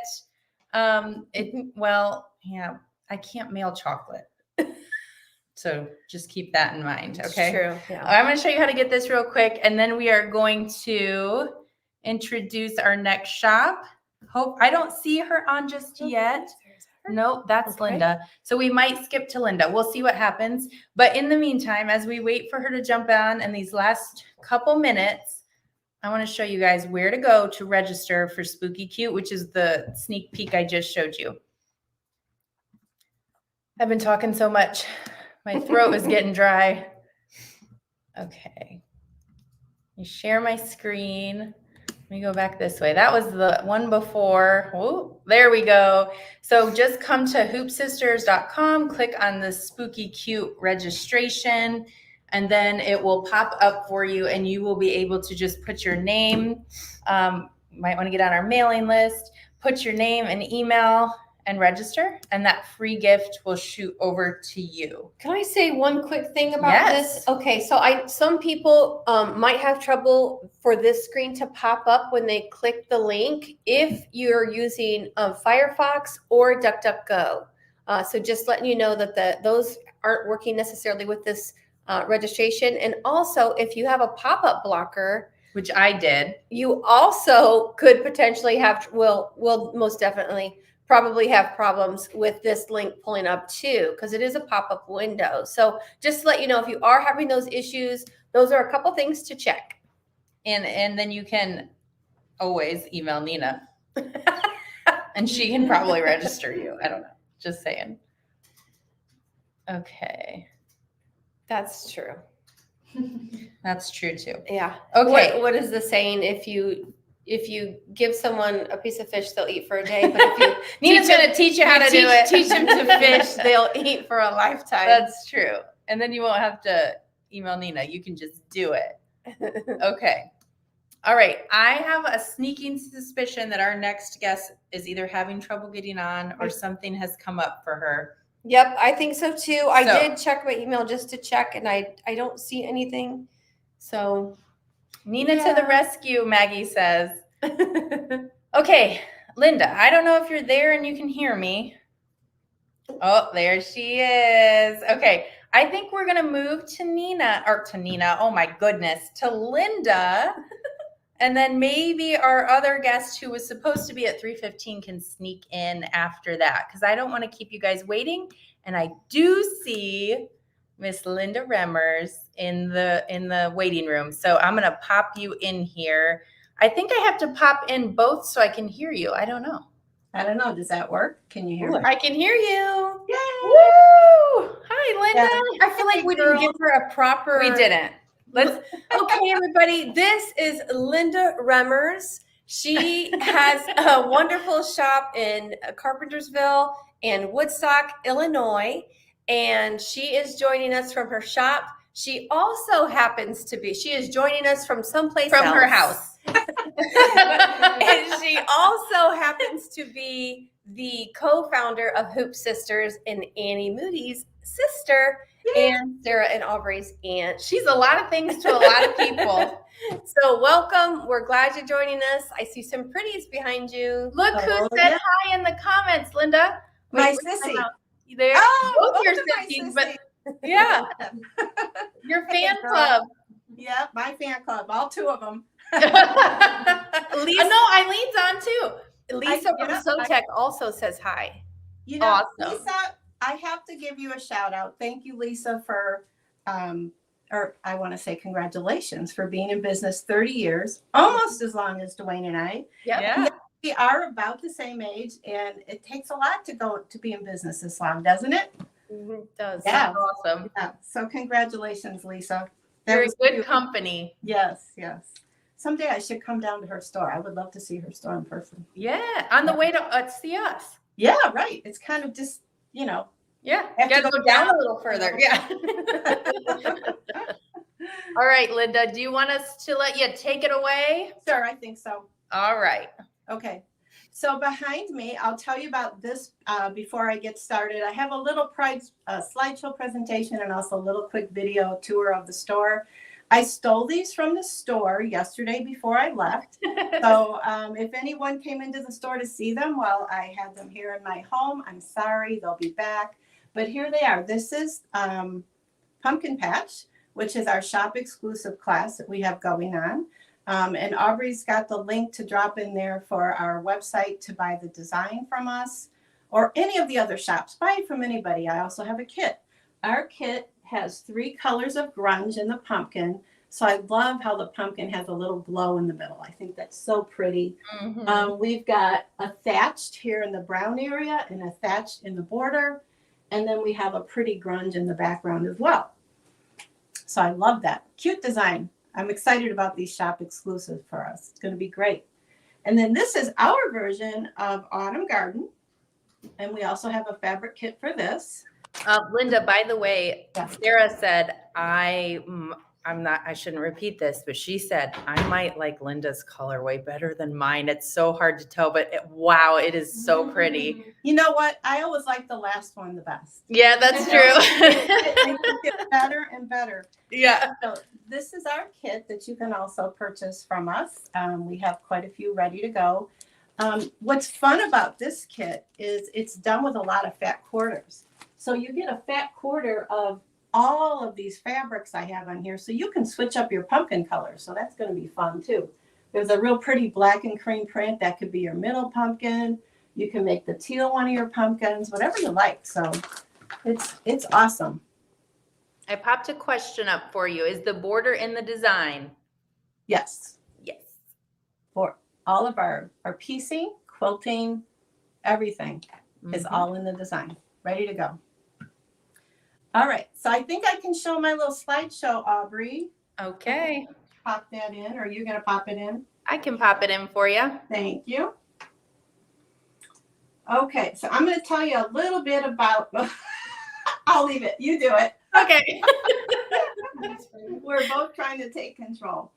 it. Well, yeah, I can't mail chocolate. So just keep that in mind. Okay. True. Yeah. I'm going to show you how to get this real quick. And then we are going to introduce our next shop. Hope I don't see her on just yet. Nope, that's Okay. Linda. So we might skip to Linda. We'll see what happens. But in the meantime, as we wait for her to jump on in these last couple minutes, I want to show you guys where to go to register for Spooky Cute, which is the sneak peek I just showed you. I've been talking so much. My throat is getting dry. Okay. You share my screen. Let me go back this way. That was the one before. Oh, there we go. So just come to HoopSisters.com, click on the Spooky Cute registration, and then it will pop up for you and you will be able to just put your name. Might want to get on our mailing list, put your name and email and register, and that free gift will shoot over to you. Can I say one quick thing about Yes. this? Okay, so some people might have trouble for this screen to pop up when they click the link if you're using Firefox or DuckDuckGo. So just letting you know that those aren't working necessarily with this registration. And also, if you have a pop-up blocker, Which I did. you also could potentially will most definitely probably have problems with this link pulling up too, because it is a pop-up window. So just to let you know, if you are having those issues, those are a couple things to check. And then you can always email Nina. And she can probably register you. I don't know. Just saying. Okay. That's true. That's true too. Yeah. Okay. What is the saying? If you give someone a piece of fish, they'll eat for a day. But if you Nina's going to teach you how to do it. teach them to fish, they'll eat for a lifetime. That's true. And then you won't have to email Nina. You can just do it. Okay. All right. I have a sneaking suspicion that our next guest is either having trouble getting on or something has come up for her. Yep, I think so too. I So- did check my email just to check, and I don't see anything. So Nina to Yeah. the rescue, Maggie says. Okay, Linda, I don't know if you're there and you can hear me. Oh, there she is. Okay, I think we're going to move to Nina. Oh my goodness, to Linda. And then maybe our other guest who was supposed to be at 3:15 can sneak in after that, because I don't want to keep you guys waiting. And I do see Miss Linda Remmers in the waiting room. So I'm going to pop you in here. I think I have to pop in both so I can hear you. I don't know. I don't know. Does that work? Can you hear me? I can hear you. Yay! Woo! Hi, Linda. Yeah. I feel like we didn't give her a proper. We didn't. Let's. Okay, everybody. This is Linda Remmers. She has a wonderful shop in Carpentersville and Woodstock, Illinois, and she is joining us from her shop. She also happens to be. She is joining us from someplace From else. her house. And she also happens to be the co-founder of HoopSisters and Annie Moody's sister and Sarah and Aubrey's aunt. She's a lot of things to a lot of people. So welcome. We're glad you're joining us. I see some pretties behind you. Look who Oh, said yeah. hi in the comments, Linda. My Wait, sissy. time out. There, Oh, both your both of my sissies, but sissies. yeah, your Hey, fan girl. club. Yeah, my fan club, all two of them. Lisa, no, Eileen's on too. Lisa from yeah, SewTech also says hi. You know, Awesome. Lisa, I have to give you a shout out. Thank you, Lisa, for, or I want to say congratulations for being in business 30 years, almost as long as Dwayne and I. Yep. Yeah. We are about the same age, and it takes a lot to be in business this long, doesn't it? It does. Yeah. Awesome. Yeah. So congratulations, Lisa. You're was a good cute. company. Yes, yes. Someday I should come down to her store. I would love to see her store in person. Yeah. On the way to see us. Yeah, right. It's kind of just, Yeah. Have You to gotta go go down down. a little further. Yeah. All right, Linda, do you want us to let you take it away? Sure, I think so. All right. Okay. So behind me, I'll tell you about this before I get started. I have a little slideshow presentation and also a little quick video tour of the store. I stole these from the store yesterday before I left. So if anyone came into the store to see them while I had them here in my home, I'm sorry, they'll be back. But here they are. This is Pumpkin Patch, which is our shop exclusive class that we have going on. And Aubrey's got the link to drop in there for our website to buy the design from us or any of the other shops. Buy it from anybody. I also have a kit. Our kit has 3 colors of grunge in the pumpkin. So I love how the pumpkin has a little glow in the middle. I think that's so pretty. Mhm. We've got a thatched here in the brown area and a thatched in the border. And then we have a pretty grunge in the background as well. So I love that. Cute design. I'm excited about these shop exclusives for us. It's going to be great. And then this is our version of Autumn Garden. And we also have a fabric kit for this. Linda, by the way, Yeah. Sarah said, I shouldn't repeat this, but she said, I might like Linda's colorway better than mine. It's so hard to tell, but wow, it is so pretty. You know what? I always like the last one the best. Yeah, that's I true. think it gets better and better. Yeah. So this is our kit that you can also purchase from us. We have quite a few ready to go. What's fun about this kit is it's done with a lot of fat quarters. So you get a fat quarter of all of these fabrics I have on here. So you can switch up your pumpkin colors. So that's going to be fun too. There's a real pretty black and cream print. That could be your middle pumpkin. You can make the teal one of your pumpkins, whatever you like. So it's awesome. I popped a question up for you. Is the border in the design? Yes. Yes. For all of our piecing, quilting, everything is Mhm. all in the design. Ready to go. All right. So I think I can show my little slideshow, Aubrey. Okay. Pop that in, or are you going to pop it in? I can pop it in for you. Thank you. Okay. So I'm going to tell you a little bit about, I'll leave it. You do it. Okay. We're both trying to take control.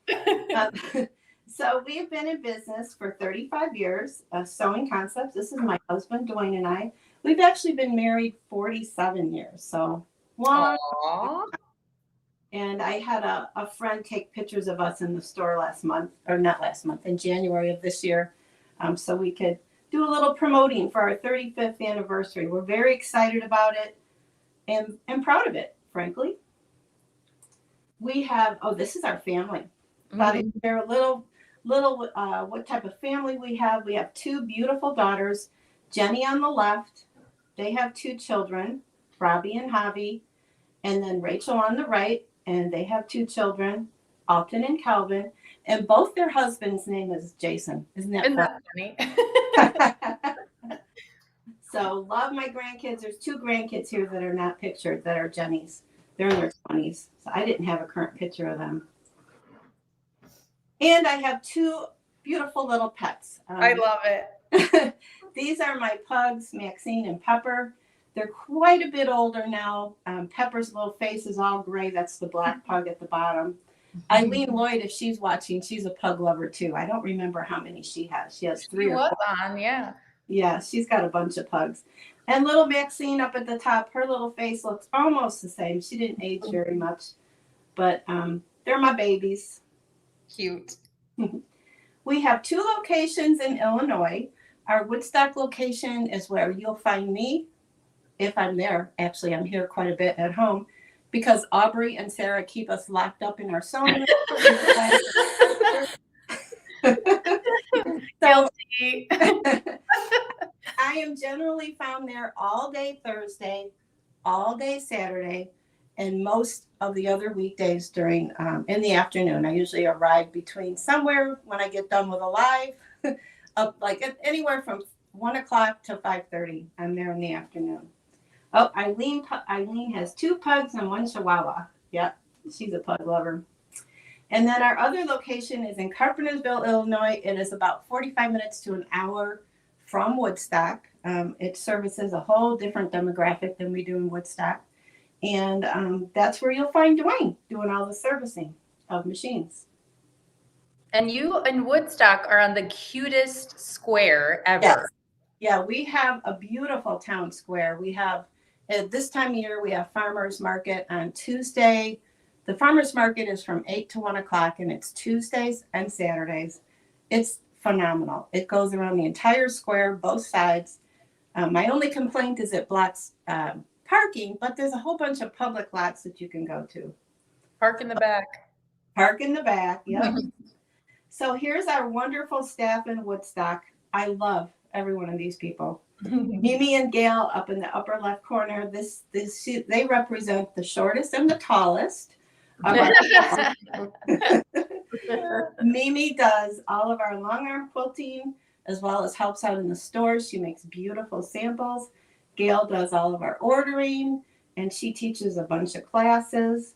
So we've been in business for 35 years, Sewing Concepts. This is my husband, Dwayne, and I. We've actually been married 47 years. So long. Aw. And I had a friend take pictures of us in the store last month, or not last month, in January of this year. So we could do a little promoting for our 35th anniversary. We're very excited about it and proud of it, frankly. We have, this is our family. Thought I'd share a little what type of family we have. We have 2 beautiful daughters, Jenny on the left. They have 2 children, Robbie and Javi, and then Rachel on the right, and they have 2 children, Alton and Calvin, and both their husbands' name is Jason. Isn't that funny? funny? So love my grandkids. There's 2 grandkids here that are not pictured that are Jenny's. They're in their 20s. So I didn't have a current picture of them. And I have 2 beautiful little pets. I love it. These are my pugs, Maxine and Pepper. They're quite a bit older now. Pepper's little face is all gray. That's the black pug at the bottom. Eileen Lloyd, if she's watching, she's a pug lover too. I don't remember how many she has. She has 3 She or was 4. on, yeah. Yeah, she's got a bunch of pugs. And little Maxine up at the top, her little face looks almost the same. She didn't age very much, but they're my babies. Cute. We have 2 locations in Illinois. Our Woodstock location is where you'll find me if I'm there. Actually, I'm here quite a bit at home because Aubrey and Sarah keep us locked up in our sewing room. So Guilty. I am generally found there all day Thursday, all day Saturday, and most of the other weekdays during in the afternoon. I usually arrive between somewhere when I get done with a live, up like anywhere from 1 o'clock to 5:30. I'm there in the afternoon. Oh, Eileen has 2 pugs and 1 Chihuahua. Yep, she's a pug lover. And then our other location is in Carpentersville, Illinois. It is about 45 minutes to an hour from Woodstock. It services a whole different demographic than we do in Woodstock. And that's where you'll find Dwayne doing all the servicing of machines. And you and Woodstock are on the cutest square ever. Yes. Yeah, we have a beautiful town square. We have, at this time of year, we have farmers market on Tuesday. The farmers market is from 8 to 1 o'clock, and it's Tuesdays and Saturdays. It's phenomenal. It goes around the entire square, both sides. My only complaint is it blocks parking, but there's a whole bunch of public lots that you can go to. Park in the back. Park in the back, yep. So here's our wonderful staff in Woodstock. I love every one of these people. Mimi and Gail up in the upper left corner. They represent the shortest and the tallest. Mimi does all of our long arm quilting as well as helps out in the stores. She makes beautiful samples. Gail does all of our ordering and she teaches a bunch of classes.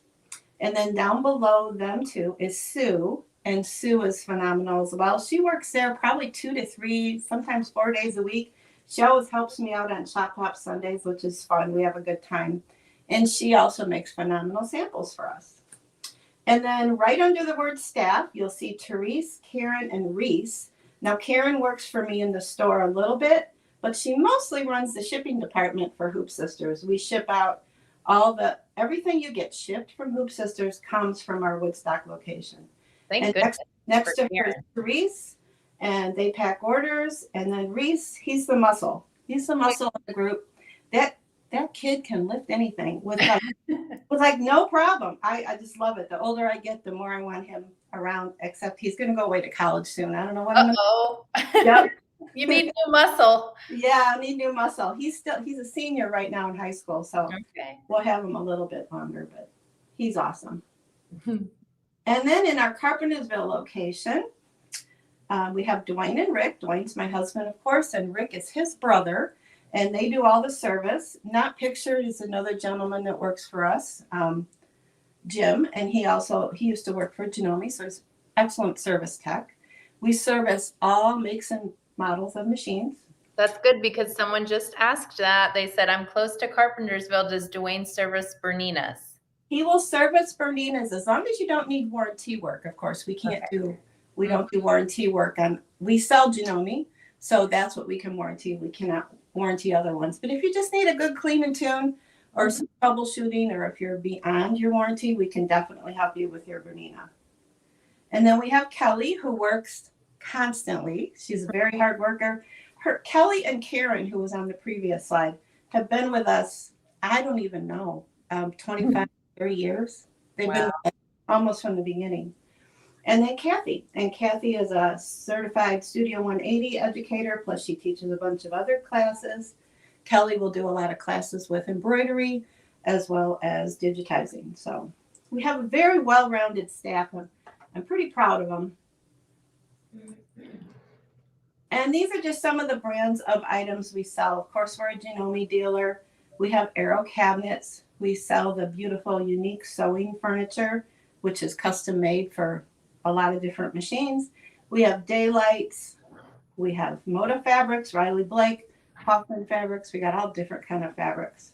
And then down below them too is Sue. And Sue is phenomenal as well. She works there probably 2 to 3, sometimes 4 days a week. She always helps me out on Shop Hop Sundays, which is fun. We have a good time. And she also makes phenomenal samples for us. And then right under the word staff, you'll see Therese, Karen, and Reese. Now, Karen works for me in the store a little bit, but she mostly runs the shipping department for HoopSisters. We ship out everything you get shipped from HoopSisters comes from our Woodstock location. Thank goodness. Next to her Karen. is Therese, and they pack orders. And then Reese, he's the muscle. He's the muscle of the group. That kid can lift anything with like no problem. I just love it. The older I get, the more I want him around. Except he's going to go away to college soon. I don't know what I'm. Uh-oh. Yep. You need new muscle. Yeah, I need new muscle. He's a senior right now in high school, so Okay. we'll have him a little bit longer, but he's awesome. And then in our Carpentersville location, we have Dwayne and Rick. Dwayne's my husband, of course, and Rick is his brother, and they do all the service. Not Pictured is another gentleman that works for us, Jim, and he used to work for Janome, so he's excellent service tech. We service all makes and models of machines. That's good because someone just asked that. They said, I'm close to Carpentersville. Does Dwayne service Bernina's? He will service Bernina's as long as you don't need warranty work. Of course, we don't do warranty work on. We sell Janome, so that's what we can warranty. We cannot warranty other ones. But if you just need a good clean and tune or some troubleshooting, or if you're beyond your warranty, we can definitely help you with your Bernina. And then we have Kelly, who works constantly. She's a very hard worker. Kelly and Karen, who was on the previous slide, have been with us, I don't even know, 25, 30 years. They've been with us almost from the beginning. And then Kathy. And Kathy is a certified Studio 180 educator, plus she teaches a bunch of other classes. Kelly will do a lot of classes with embroidery as well as digitizing. So we have a very well-rounded staff. I'm pretty proud of them. And these are just some of the brands of items we sell. Of course, we're a Janome dealer. We have Aero cabinets. We sell the beautiful, unique sewing furniture, which is custom made for a lot of different machines. We have Daylights. We have Moda Fabrics, Riley Blake, Hoffman Fabrics. We got all different kind of fabrics.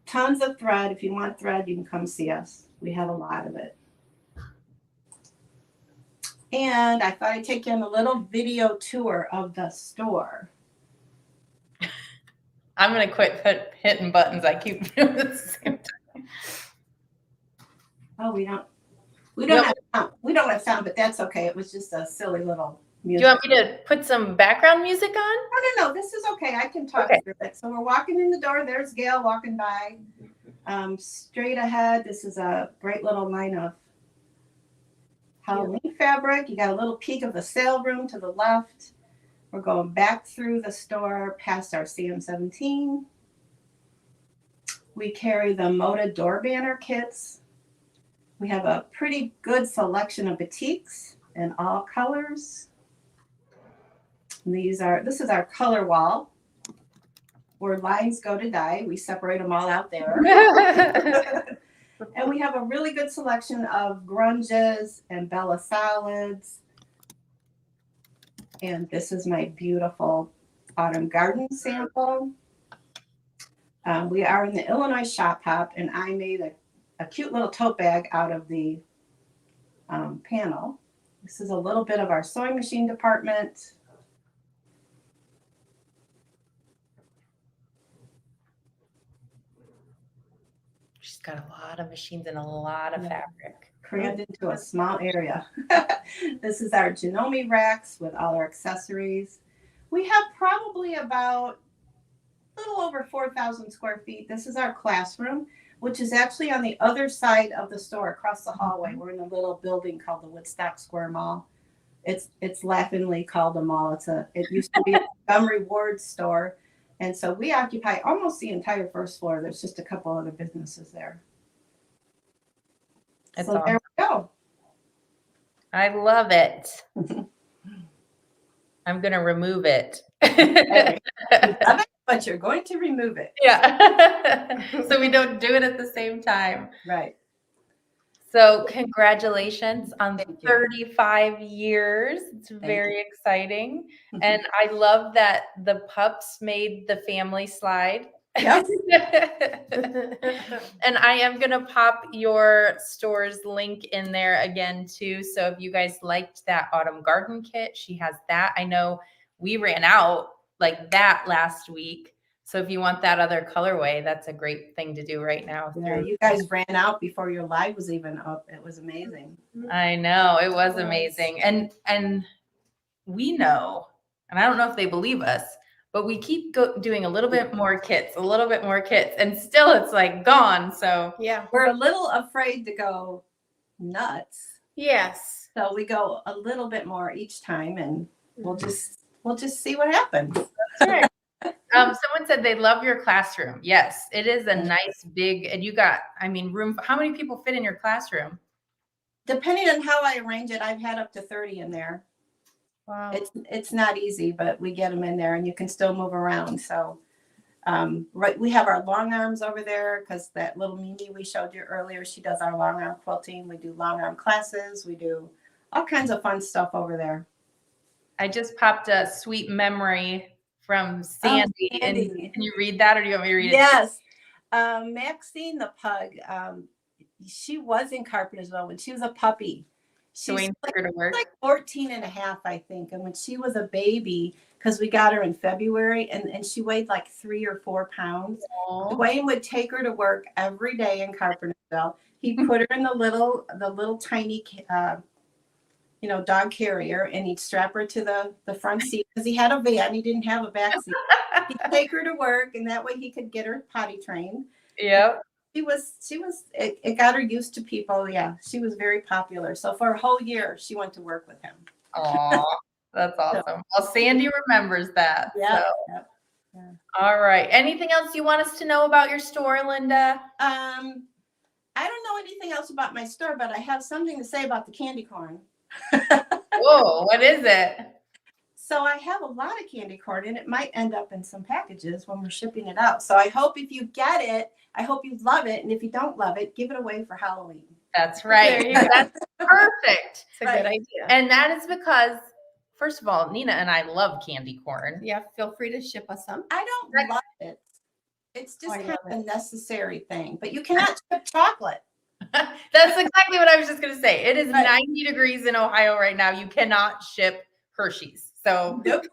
Tons of thread. If you want thread, you can come see us. We have a lot of it. And I thought I'd take you on a little video tour of the store. I'm going to quit hitting buttons. I keep doing it at the same time. Oh, we don't Yep. have sound. We don't have sound, but that's okay. It was just a silly little Do music. you want me to put some background music on? No, this is okay. I can talk Okay. through it. So we're walking in the door. There's Gail walking by. Straight ahead, this is a great little line of Halloween fabric. You got a little peek of the sale room to the left. We're going back through the store past our CM17. We carry the Moda door banner kits. We have a pretty good selection of batiks in all colors. This is our color wall where lines go to die. We separate them all out there. And we have a really good selection of grunges and Bella Solids. And this is my beautiful autumn garden sample. We are in the Illinois Shop Hop, and I made a cute little tote bag out of the panel. This is a little bit of our sewing machine department. She's got a lot of machines and a lot of fabric. Crammed into a small area. This is our Janome racks with all our accessories. We have probably about a little over 4,000 square feet. This is our classroom, which is actually on the other side of the store, across the hallway. We're in a little building called the Woodstock Square Mall. It's laughingly called a mall. It used to be a Montgomery Ward store. And so we occupy almost the entire first floor. There's just a couple other businesses there. That's So there we go. I love it. I'm going to remove it. Hey, you love it, but you're going to remove it. Yeah. So we don't do it at the same time. Right. So congratulations on Thank you. 35 years. It's very exciting. And I love that the pups made the family slide. Yep. And I am going to pop your store's link in there again too. So if you guys liked that autumn garden kit, she has that. I know we ran out like that last week. So if you want that other colorway, that's a great thing to do right now. Yeah, you guys ran out before your live was even up. It was amazing. I know, it was amazing. And we know, and I don't know if they believe us, but we keep doing a little bit more kits, and still it's like gone. So Yeah. We're a little afraid to go nuts. Yes. So we go a little bit more each time, and we'll just see what happens. someone said they love your classroom. Yes, it is a nice big, and you got, I mean, room. How many people fit in your classroom? Depending on how I arrange it, I've had up to 30 in there. Wow. It's not easy, but we get them in there, and you can still move around. So right, we have our long arms over there because that little Mimi we showed you earlier, she does our long arm quilting. We do long arm classes. We do all kinds of fun stuff over there. I just popped a sweet memory from Sandy. Oh, And Sandy. can you read that, or do you want me to read it? Yes. Maxine the pug, she was in Carpentersville when she was a puppy. Dwayne took her to work. Like 14 and a half, I think. And when she was a baby, because we got her in February, and she weighed like 3 or 4 pounds. Aw. Dwayne would take her to work every day in Carpentersville. He'd put her in the little tiny dog carrier, and he'd strap her to the front seat because he had a van. He didn't have a back seat. He'd take her to work, and that way he could get her potty trained. Yep. It got her used to people. Yeah, she was very popular. So for a whole year, she went to work with him. Aw, that's awesome. Well, Sandy remembers that. Yeah. So. All right. Anything else you want us to know about your store, Linda? I don't know anything else about my store, but I have something to say about the candy corn. Whoa, what is it? So I have a lot of candy corn, and it might end up in some packages when we're shipping it out. So I hope if you get it, I hope you love it. And if you don't love it, give it away for Halloween. That's right. That's perfect. It's a good idea. And that is because, first of all, Nina and I love candy corn. Yeah, feel free to ship us some. I don't love it. It's just I kind love of a necessary thing. But you cannot ship chocolate. That's exactly what I was just going to say. It is Right. 90 degrees in Ohio right now. You cannot ship Hershey's. So, Nope.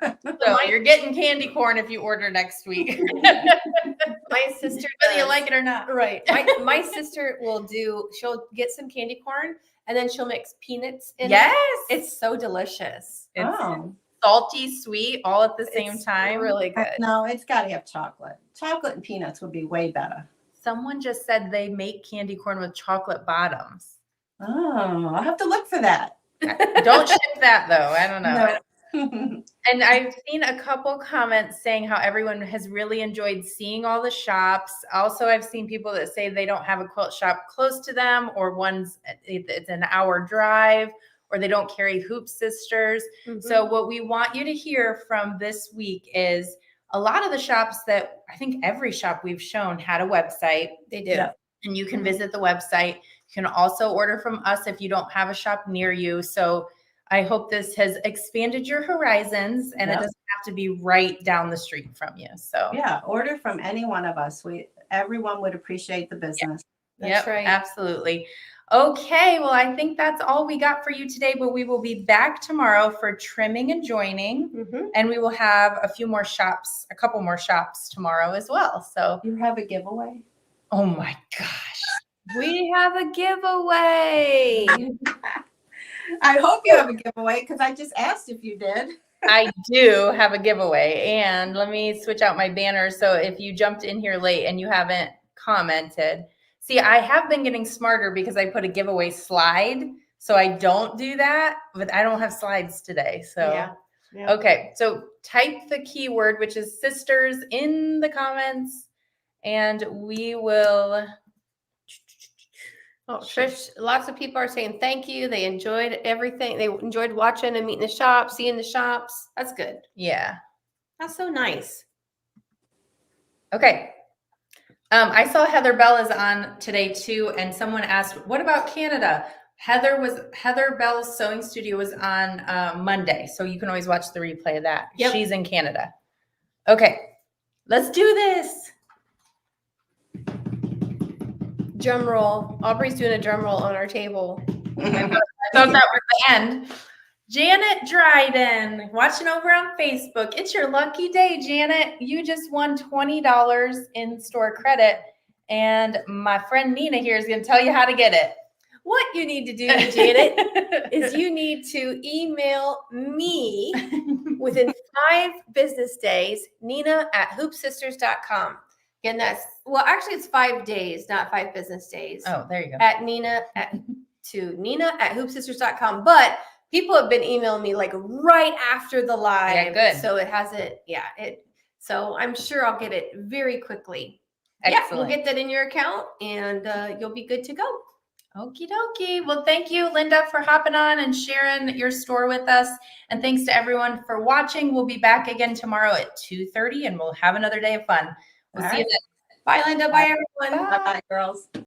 so you're getting candy corn if you order next week, My sister whether you does. like it or not. Right. My sister she'll get some candy corn and then she'll mix peanuts in Yes, it. It's so delicious. it's Oh, salty, sweet, all at the same It's time. really good. no, it's got to have chocolate. Chocolate and peanuts would be way better. Someone just said they make candy corn with chocolate bottoms. Oh, I'll have to look for that. Don't ship that though. I don't know. No. And I've seen a couple comments saying how everyone has really enjoyed seeing all the shops. Also, I've seen people that say they don't have a quilt shop close to them, or it's an hour drive, or they don't carry Hoop Sisters. Mhm. So what we want you to hear from this week is a lot of the shops that I think every shop we've shown had a website. They do. Yeah. And you can visit the website. You can also order from us if you don't have a shop near you. So I hope this has expanded your horizons, and it Yeah. doesn't have to be right down the street from you. So Yeah, order from any one of us. Everyone would appreciate the business. That's yep, right. absolutely. Okay, well, I think that's all we got for you today, but we will be back tomorrow for trimming and joining, Mhm. and we will have a couple more shops tomorrow as well. So, You have a giveaway? oh my gosh. We have a giveaway. I hope you have a giveaway because I just asked if you did. I do have a giveaway, and let me switch out my banner. So if you jumped in here late and you haven't commented, see, I have been getting smarter because I put a giveaway slide. So I don't do that, but I don't have slides today. So, Yeah. Yeah. Okay. So type the keyword, which is sisters, in the comments, and we will. Oh, Trish, lots of people are saying thank you. They enjoyed everything. They enjoyed watching and meeting the shop, seeing the shops. That's good. Yeah. That's so nice. Okay. I saw Heather Bell is on today too, and someone asked, "What about Canada?" Heather Bell's sewing studio was on Monday, so you can always watch the replay of that. Yep. She's in Canada. Okay, let's do this. Drum roll. Aubrey's doing a drum roll on our table. I thought that was the end. Janet Dryden, watching over on Facebook. It's your lucky day, Janet. You just won $20 in store credit, and my friend Nina here is going to tell you how to get it. What you need to do, Janet, is you need to email me within 5 business days, nina@hoopsisters.com. Again, actually it's 5 days, not 5 business days. Oh, there you go. At nina@hoopsisters.com. But people have been emailing me like right after the live. Yeah, good. So it hasn't, so I'm sure I'll get it very quickly. Excellent. Yeah, we'll get that in your account and you'll be good to go. Okie dokie. Well, thank you, Linda, for hopping on and sharing your store with us. And thanks to everyone for watching. We'll be back again tomorrow at 2:30, and we'll have another day of fun. We'll All see you right. then. Bye, Linda. Bye, everyone. Bye. Bye, girls.